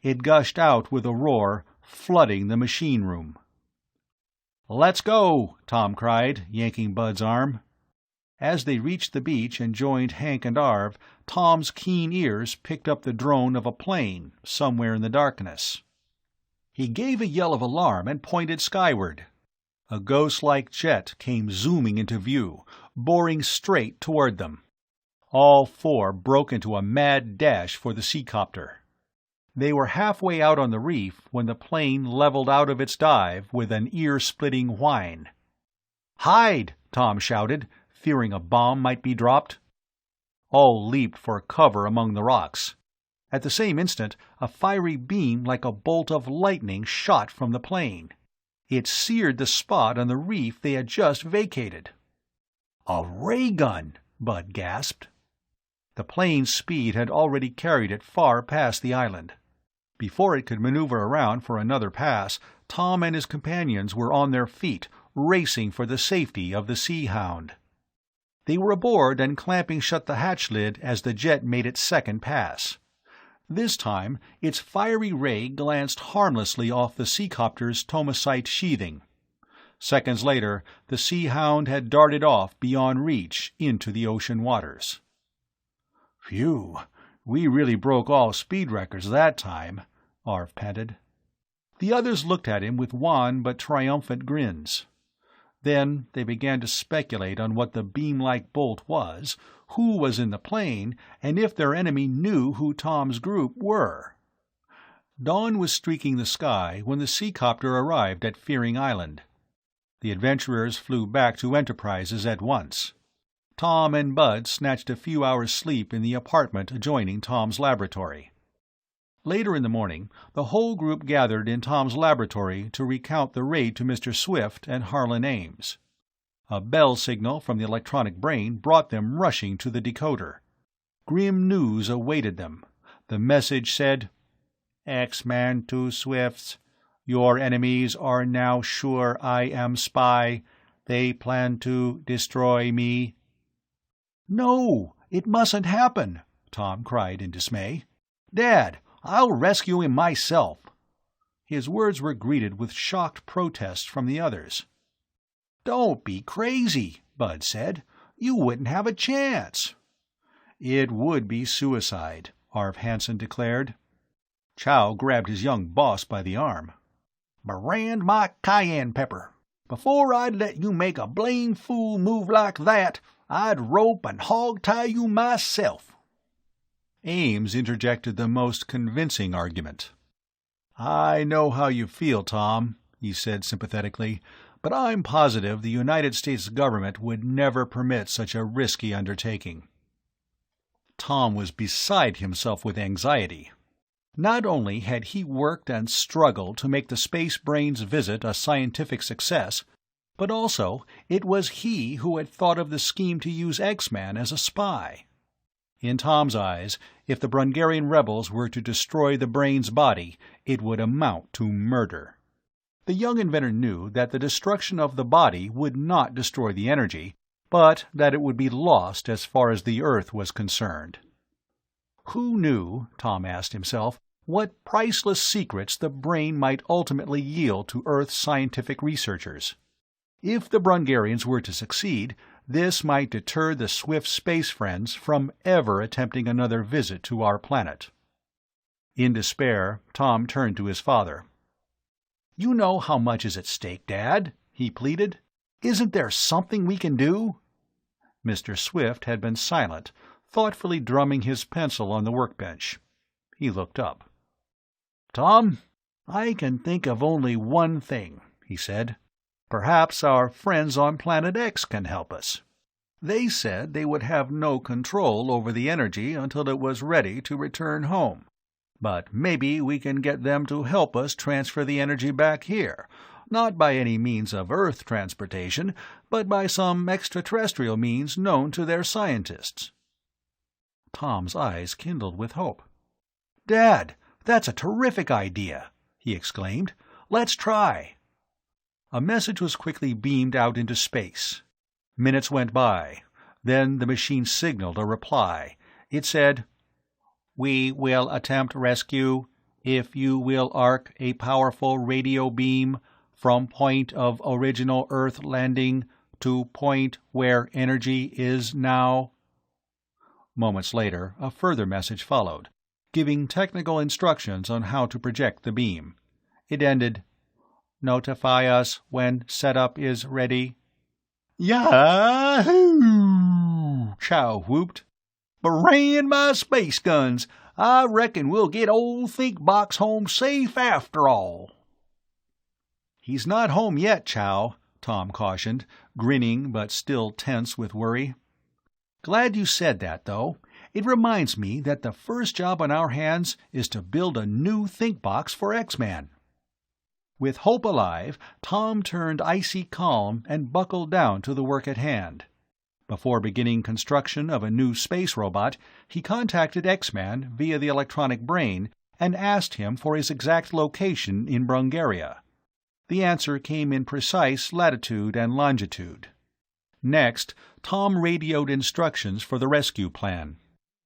It gushed out with a roar, flooding the machine room. "Let's go!" Tom cried, yanking Bud's arm. As they reached the beach and joined Hank and Arv, Tom's keen ears picked up the drone of a plane somewhere in the darkness. He gave a yell of alarm and pointed skyward. A ghost-like jet came zooming into view, boring straight toward them. All four broke into a mad dash for the seacopter. They were halfway out on the reef when the plane leveled out of its dive with an ear-splitting whine. "Hide!" Tom shouted, fearing a bomb might be dropped. All leaped for cover among the rocks. At the same instant, a fiery beam like a bolt of lightning shot from the plane. It seared the spot on the reef they had just vacated. "A ray gun!" Bud gasped. The plane's speed had already carried it far past the island. Before it could maneuver around for another pass, Tom and his companions were on their feet, racing for the safety of the Sea Hound. They were aboard and clamping shut the hatch lid as the jet made its second pass. This time, its fiery ray glanced harmlessly off the seacopter's tomosite sheathing. Seconds later, the Sea Hound had darted off beyond reach into the ocean waters. "Phew, we really broke all speed records that time," Arv panted. The others looked at him with wan but triumphant grins. Then they began to speculate on what the beam-like bolt was, who was in the plane, and if their enemy knew who Tom's group were. Dawn was streaking the sky when the seacopter arrived at Fearing Island. The adventurers flew back to Enterprises at once. Tom and Bud snatched a few hours' sleep in the apartment adjoining Tom's laboratory. Later in the morning, the whole group gathered in Tom's laboratory to recount the raid to Mr. Swift and Harlan Ames. A bell signal from the electronic brain brought them rushing to the decoder. Grim news awaited them. The message said, "X-Man to Swifts. Your enemies are now sure I am spy. They plan to destroy me." "No, it mustn't happen," Tom cried in dismay. "Dad, I'll rescue him myself." His words were greeted with shocked protests from the others. "Don't be crazy," Bud said. "You wouldn't have a chance." "It would be suicide," Arv Hansen declared. Chow grabbed his young boss by the arm. "Brand my cayenne pepper. Before I'd let you make a blame fool move like that, I'd rope and hog-tie you myself." Ames interjected the most convincing argument. "I know how you feel, Tom," he said sympathetically, "but I'm positive the United States government would never permit such a risky undertaking." Tom was beside himself with anxiety. Not only had he worked and struggled to make the Space Brain's visit a scientific success, but also it was he who had thought of the scheme to use X-Man as a spy. In Tom's eyes, if the Brungarian rebels were to destroy the Brain's body, it would amount to murder. The young inventor knew that the destruction of the body would not destroy the energy, but that it would be lost as far as the Earth was concerned. Who knew, Tom asked himself, what priceless secrets the Brain might ultimately yield to Earth's scientific researchers? If the Brungarians were to succeed, this might deter the Swift space friends from ever attempting another visit to our planet. In despair, Tom turned to his father. "You know how much is at stake, Dad," he pleaded. "Isn't there something we can do?" Mr. Swift had been silent, thoughtfully drumming his pencil on the workbench. He looked up. "Tom, I can think of only one thing," he said. "Perhaps our friends on Planet X can help us. They said they would have no control over the energy until it was ready to return home. But maybe we can get them to help us transfer the energy back here, not by any means of Earth transportation, but by some extraterrestrial means known to their scientists." Tom's eyes kindled with hope. "Dad, that's a terrific idea!" he exclaimed. "Let's try." A message was quickly beamed out into space. Minutes went by. Then the machine signaled a reply. It said, "We will attempt rescue if you will arc a powerful radio beam from point of original Earth landing to point where energy is now." Moments later, a further message followed, giving technical instructions on how to project the beam. It ended, "Notify us when setup is ready." "Yahoo!" Chow whooped. "Brand my space guns! I reckon we'll get old Thinkbox home safe after all." "He's not home yet, Chow," Tom cautioned, grinning but still tense with worry. "Glad you said that, though. It reminds me that the first job on our hands is to build a new Thinkbox for X-Man." With hope alive, Tom turned icy calm and buckled down to the work at hand. Before beginning construction of a new space robot, he contacted X-Man via the electronic brain and asked him for his exact location in Brungaria. The answer came in precise latitude and longitude. Next, Tom radioed instructions for the rescue plan.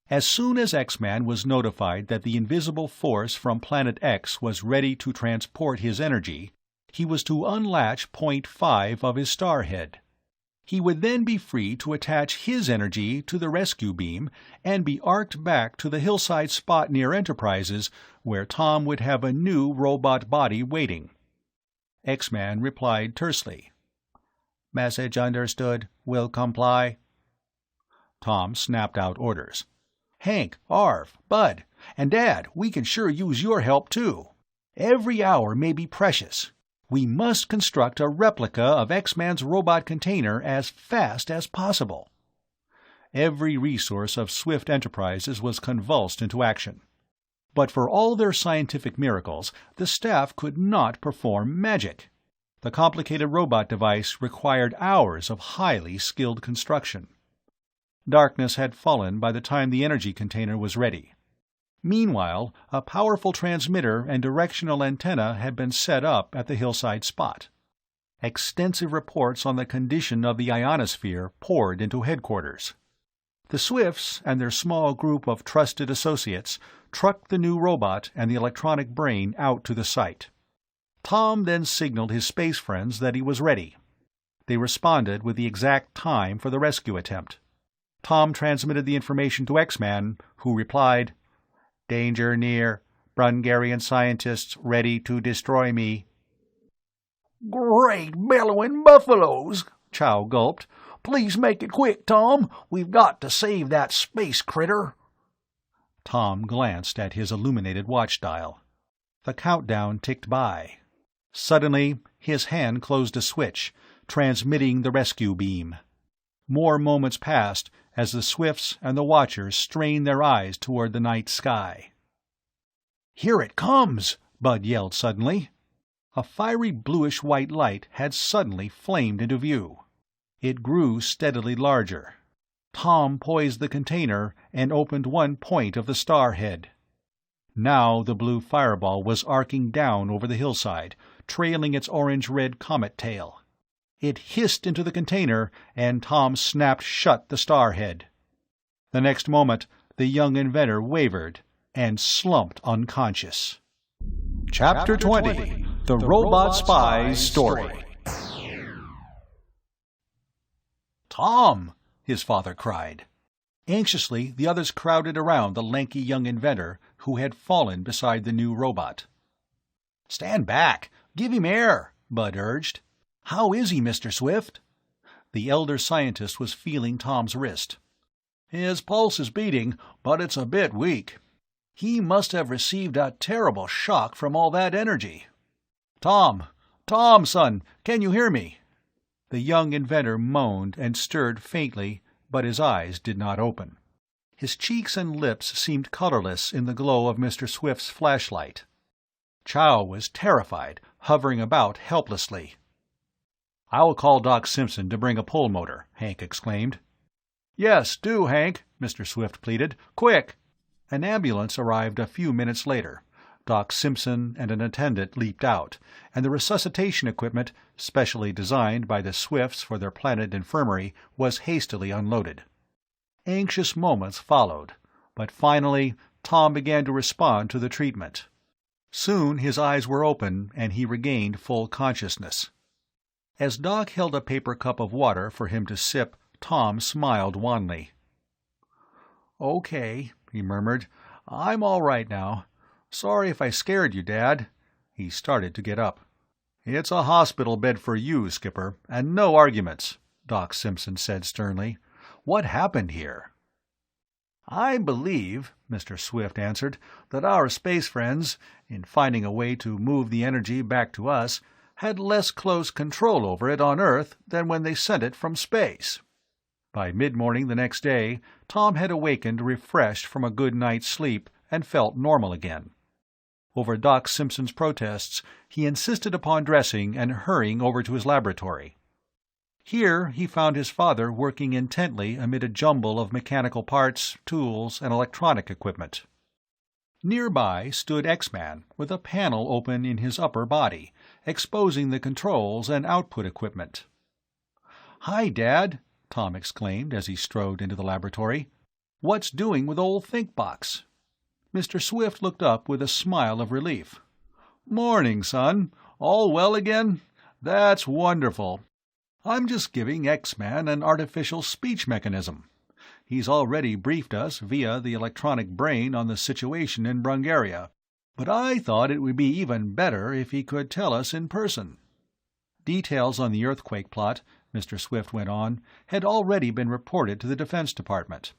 As soon as X-Man was notified that the invisible force from Planet X was ready to transport his energy, he was to unlatch point 5 of his starhead. He would then be free to attach his energy to the rescue beam and be arced back to the hillside spot near Enterprises, where Tom would have a new robot body waiting. X-Man replied tersely, "Message understood. Will comply." Tom snapped out orders. "Hank, Arv, Bud, and Dad, we can sure use your help, too. Every hour may be precious. We must construct a replica of X-Man's robot container as fast as possible." Every resource of Swift Enterprises was convulsed into action. But for all their scientific miracles, the staff could not perform magic. The complicated robot device required hours of highly skilled construction. Darkness had fallen by the time the energy container was ready. Meanwhile, a powerful transmitter and directional antenna had been set up at the hillside spot. Extensive reports on the condition of the ionosphere poured into headquarters. The Swifts and their small group of trusted associates trucked the new robot and the electronic brain out to the site. Tom then signaled his space friends that he was ready. They responded with the exact time for the rescue attempt. Tom transmitted the information to X-Man, who replied, "Danger near. Brungarian scientists ready to destroy me." "Great bellowing buffaloes!" Chow gulped. "Please make it quick, Tom. We've got to save that space critter." Tom glanced at his illuminated watch dial. The countdown ticked by. Suddenly, his hand closed a switch, transmitting the rescue beam. More moments passed as the Swifts and the Watchers strained their eyes toward the night sky. "Here it comes!" Bud yelled suddenly. A fiery bluish-white light had suddenly flamed into view. It grew steadily larger. Tom poised the container and opened one point of the starhead. Now the blue fireball was arcing down over the hillside, trailing its orange-red comet tail. It hissed into the container, and Tom snapped shut the starhead. The next moment, the young inventor wavered and slumped unconscious. Chapter 20. The Robot Spy's Story. "Tom!" his father cried. Anxiously, the others crowded around the lanky young inventor who had fallen beside the new robot. "Stand back! Give him air, Bud urged. How is he, Mr. Swift? The elder scientist was feeling Tom's wrist. His pulse is beating, but it's a bit weak. He must have received a terrible shock from all that energy. Tom, son, can you hear me? The young inventor moaned and stirred faintly, but his eyes did not open. His cheeks and lips seemed colorless in the glow of Mr. Swift's flashlight. Chow was terrified, hovering about helplessly. "I'll call Doc Simpson to bring a pulmotor," Hank exclaimed. "Yes, do, Hank," Mr. Swift pleaded. "Quick!" An ambulance arrived a few minutes later. Doc Simpson and an attendant leaped out, and the resuscitation equipment, specially designed by the Swifts for their planet infirmary, was hastily unloaded. Anxious moments followed, but finally Tom began to respond to the treatment. Soon his eyes were open, and he regained full consciousness. As Doc held a paper cup of water for him to sip, Tom smiled wanly. "Okay," he murmured. "I'm all right now. Sorry if I scared you, Dad." He started to get up. "It's a hospital bed for you, Skipper, and no arguments," Doc Simpson said sternly. "What happened here?" "I believe," Mr. Swift answered, "that our space friends, in finding a way to move the energy back to us, had less close control over it on Earth than when they sent it from space." By mid-morning the next day, Tom had awakened refreshed from a good night's sleep and felt normal again. Over Doc Simpson's protests, he insisted upon dressing and hurrying over to his laboratory. Here he found his father working intently amid a jumble of mechanical parts, tools, and electronic equipment. Nearby stood X-Man, with a panel open in his upper body, exposing the controls and output equipment. "Hi, Dad," Tom exclaimed as he strode into the laboratory. "What's doing with old ThinkBox?" Mr. Swift looked up with a smile of relief. "Morning, son. All well again? That's wonderful. I'm just giving X-Man an artificial speech mechanism. He's already briefed us via the electronic brain on the situation in Brungaria, but I thought it would be even better if he could tell us in person." Details on the earthquake plot, Mr. Swift went on, had already been reported to the Defense Department.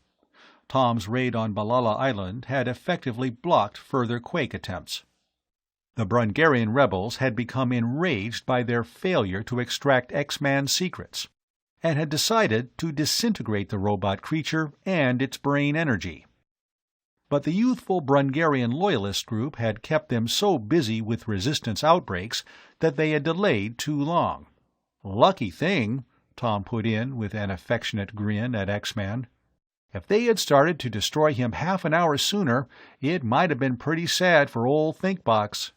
Tom's raid on Balala Island had effectively blocked further quake attempts. The Brungarian rebels had become enraged by their failure to extract X-Man's secrets, and had decided to disintegrate the robot creature and its brain energy. But the youthful Brungarian loyalist group had kept them so busy with resistance outbreaks that they had delayed too long. "Lucky thing," Tom put in with an affectionate grin at X-Man. "If they had started to destroy him half an hour sooner, it might have been pretty sad for old ThinkBox."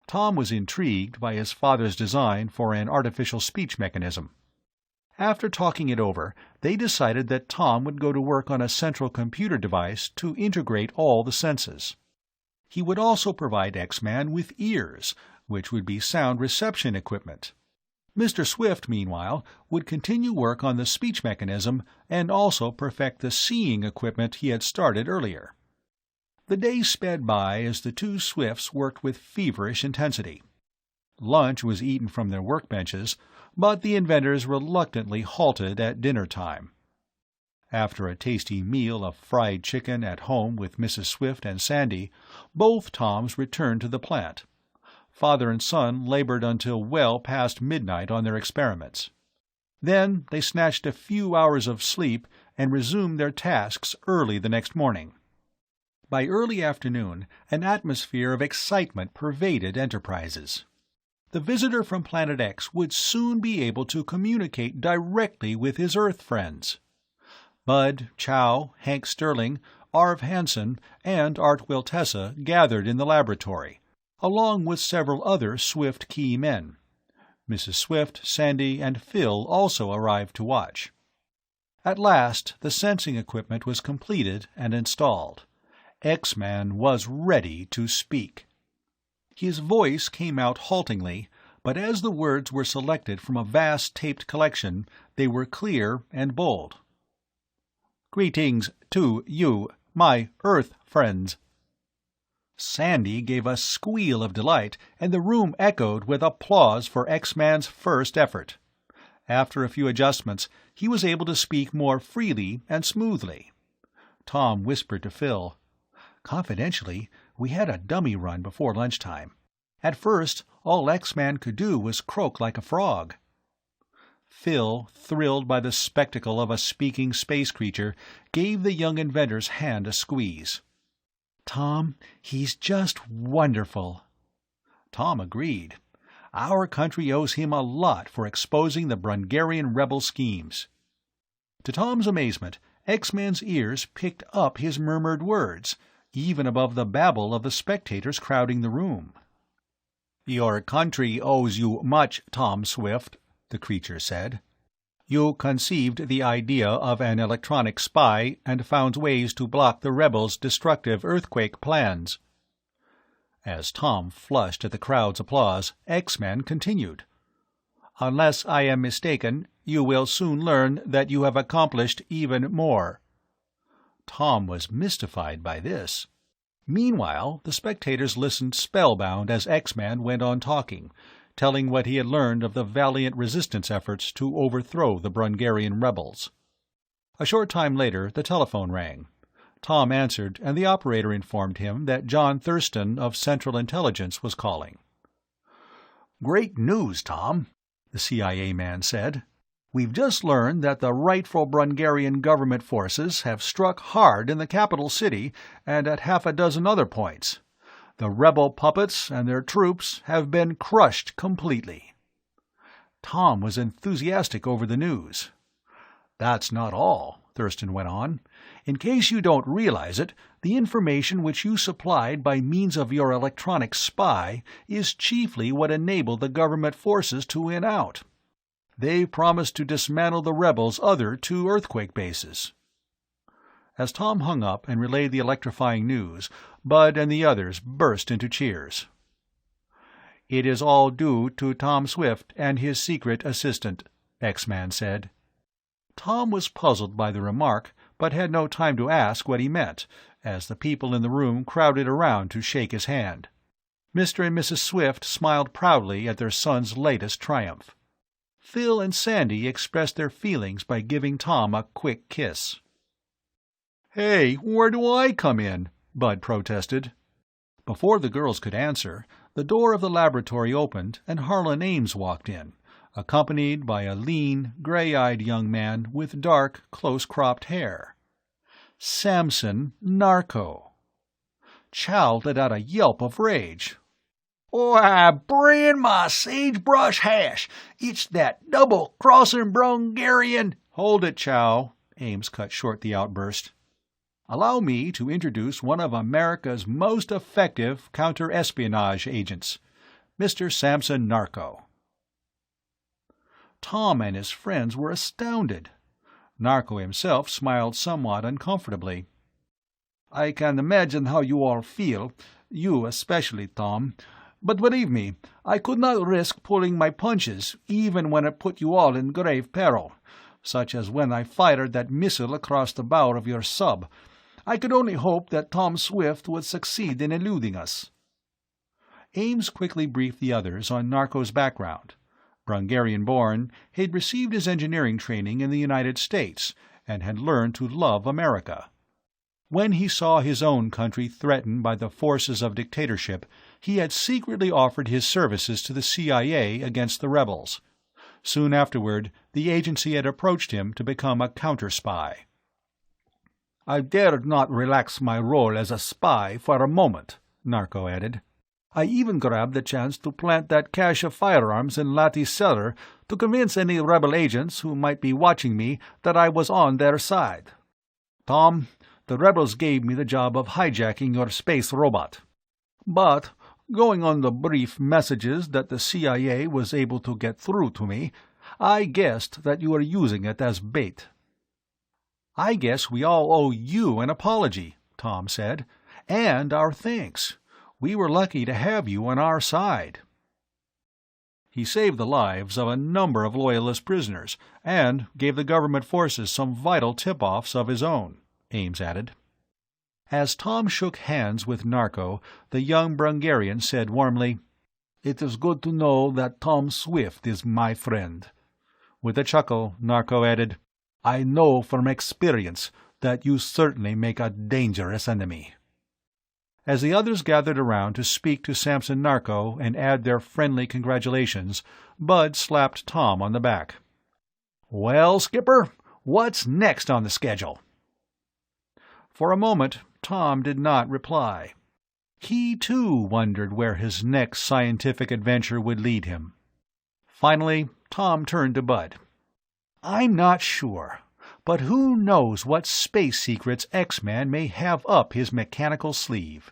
Tom was intrigued by his father's design for an artificial speech mechanism. After talking it over, they decided that Tom would go to work on a central computer device to integrate all the senses. He would also provide X-Man with ears, which would be sound reception equipment. Mr. Swift, meanwhile, would continue work on the speech mechanism and also perfect the seeing equipment he had started earlier. The days sped by as the two Swifts worked with feverish intensity. Lunch was eaten from their workbenches, but the inventors reluctantly halted at dinner time. After a tasty meal of fried chicken at home with Mrs. Swift and Sandy, both Toms returned to the plant. Father and son labored until well past midnight on their experiments. Then they snatched a few hours of sleep and resumed their tasks early the next morning. By early afternoon, an atmosphere of excitement pervaded Enterprises. The visitor from Planet X would soon be able to communicate directly with his Earth friends. Bud, Chow, Hank Sterling, Arv Hansen, and Art Wiltessa gathered in the laboratory, along with several other Swift key men. Mrs. Swift, Sandy, and Phil also arrived to watch. At last the sensing equipment was completed and installed. X-Man was ready to speak. His voice came out haltingly, but as the words were selected from a vast taped collection, they were clear and bold. "Greetings to you, my Earth friends." Sandy gave a squeal of delight, and the room echoed with applause for X-Man's first effort. After a few adjustments, he was able to speak more freely and smoothly. Tom whispered to Phil, "Confidentially, we had a dummy run before lunchtime. At first, all X-Man could do was croak like a frog." Phil, thrilled by the spectacle of a speaking space creature, gave the young inventor's hand a squeeze. "Tom, he's just wonderful." Tom agreed. Our country owes him a lot for exposing the Brungarian rebel schemes. To Tom's amazement, X-Man's ears picked up his murmured words, even above the babble of the spectators crowding the room. "Your country owes you much, Tom Swift," the creature said. "You conceived the idea of an electronic spy and found ways to block the rebels' destructive earthquake plans." As Tom flushed at the crowd's applause, X-Man continued, "Unless I am mistaken, you will soon learn that you have accomplished even more." Tom was mystified by this. Meanwhile, the spectators listened spellbound as X-Man went on talking, telling what he had learned of the valiant resistance efforts to overthrow the Brungarian rebels. A short time later, the telephone rang. Tom answered, and the operator informed him that John Thurston of Central Intelligence was calling. "Great news, Tom," the CIA man said. "We've just learned that the rightful Brungarian government forces have struck hard in the capital city and at half a dozen other points. The rebel puppets and their troops have been crushed completely." Tom was enthusiastic over the news. "That's not all," Thurston went on. "In case you don't realize it, the information which you supplied by means of your electronic spy is chiefly what enabled the government forces to win out. They've promised to dismantle the rebels' other 2 earthquake bases." As Tom hung up and relayed the electrifying news, Bud and the others burst into cheers. "It is all due to Tom Swift and his secret assistant," X-Man said. Tom was puzzled by the remark, but had no time to ask what he meant, as the people in the room crowded around to shake his hand. Mr. and Mrs. Swift smiled proudly at their son's latest triumph. Phil and Sandy expressed their feelings by giving Tom a quick kiss. "Hey, where do I come in?" Bud protested. Before the girls could answer, the door of the laboratory opened and Harlan Ames walked in, accompanied by a lean, gray-eyed young man with dark, close-cropped hair. Samson Narco. Chow let out a yelp of rage. "Why, brand my sagebrush hash! It's that double-crossing Brungarian—" "Hold it, Chow," Ames cut short the outburst. "Allow me to introduce one of America's most effective counter-espionage agents, Mr. Samson Narco." Tom and his friends were astounded. Narco himself smiled somewhat uncomfortably. "I can imagine how you all feel, you especially, Tom. But believe me, I could not risk pulling my punches, even when it put you all in grave peril, such as when I fired that missile across the bow of your sub. I could only hope that Tom Swift would succeed in eluding us." Ames quickly briefed the others on Narco's background. Brungarian-born, he had received his engineering training in the United States and had learned to love America. When he saw his own country threatened by the forces of dictatorship, he had secretly offered his services to the CIA against the rebels. Soon afterward, the agency had approached him to become a counter-spy. "I dared not relax my role as a spy for a moment," Narco added. "I even grabbed the chance to plant that cache of firearms in Latty's cellar to convince any rebel agents who might be watching me that I was on their side. Tom, the rebels gave me the job of hijacking your space robot. But, going on the brief messages that the CIA was able to get through to me, I guessed that you were using it as bait." "I guess we all owe you an apology," Tom said, "and our thanks. We were lucky to have you on our side." He saved the lives of a number of Loyalist prisoners and gave the government forces some vital tip-offs of his own, Ames added. As Tom shook hands with Narco, the young Brungarian said warmly, "It is good to know that Tom Swift is my friend." With a chuckle, Narco added, "I know from experience that you certainly make a dangerous enemy." As the others gathered around to speak to Samson Narco and add their friendly congratulations, Bud slapped Tom on the back. "Well, Skipper, what's next on the schedule?" For a moment, Tom did not reply. He, too, wondered where his next scientific adventure would lead him. Finally, Tom turned to Bud. "I'm not sure, but who knows what space secrets X-Man may have up his mechanical sleeve?"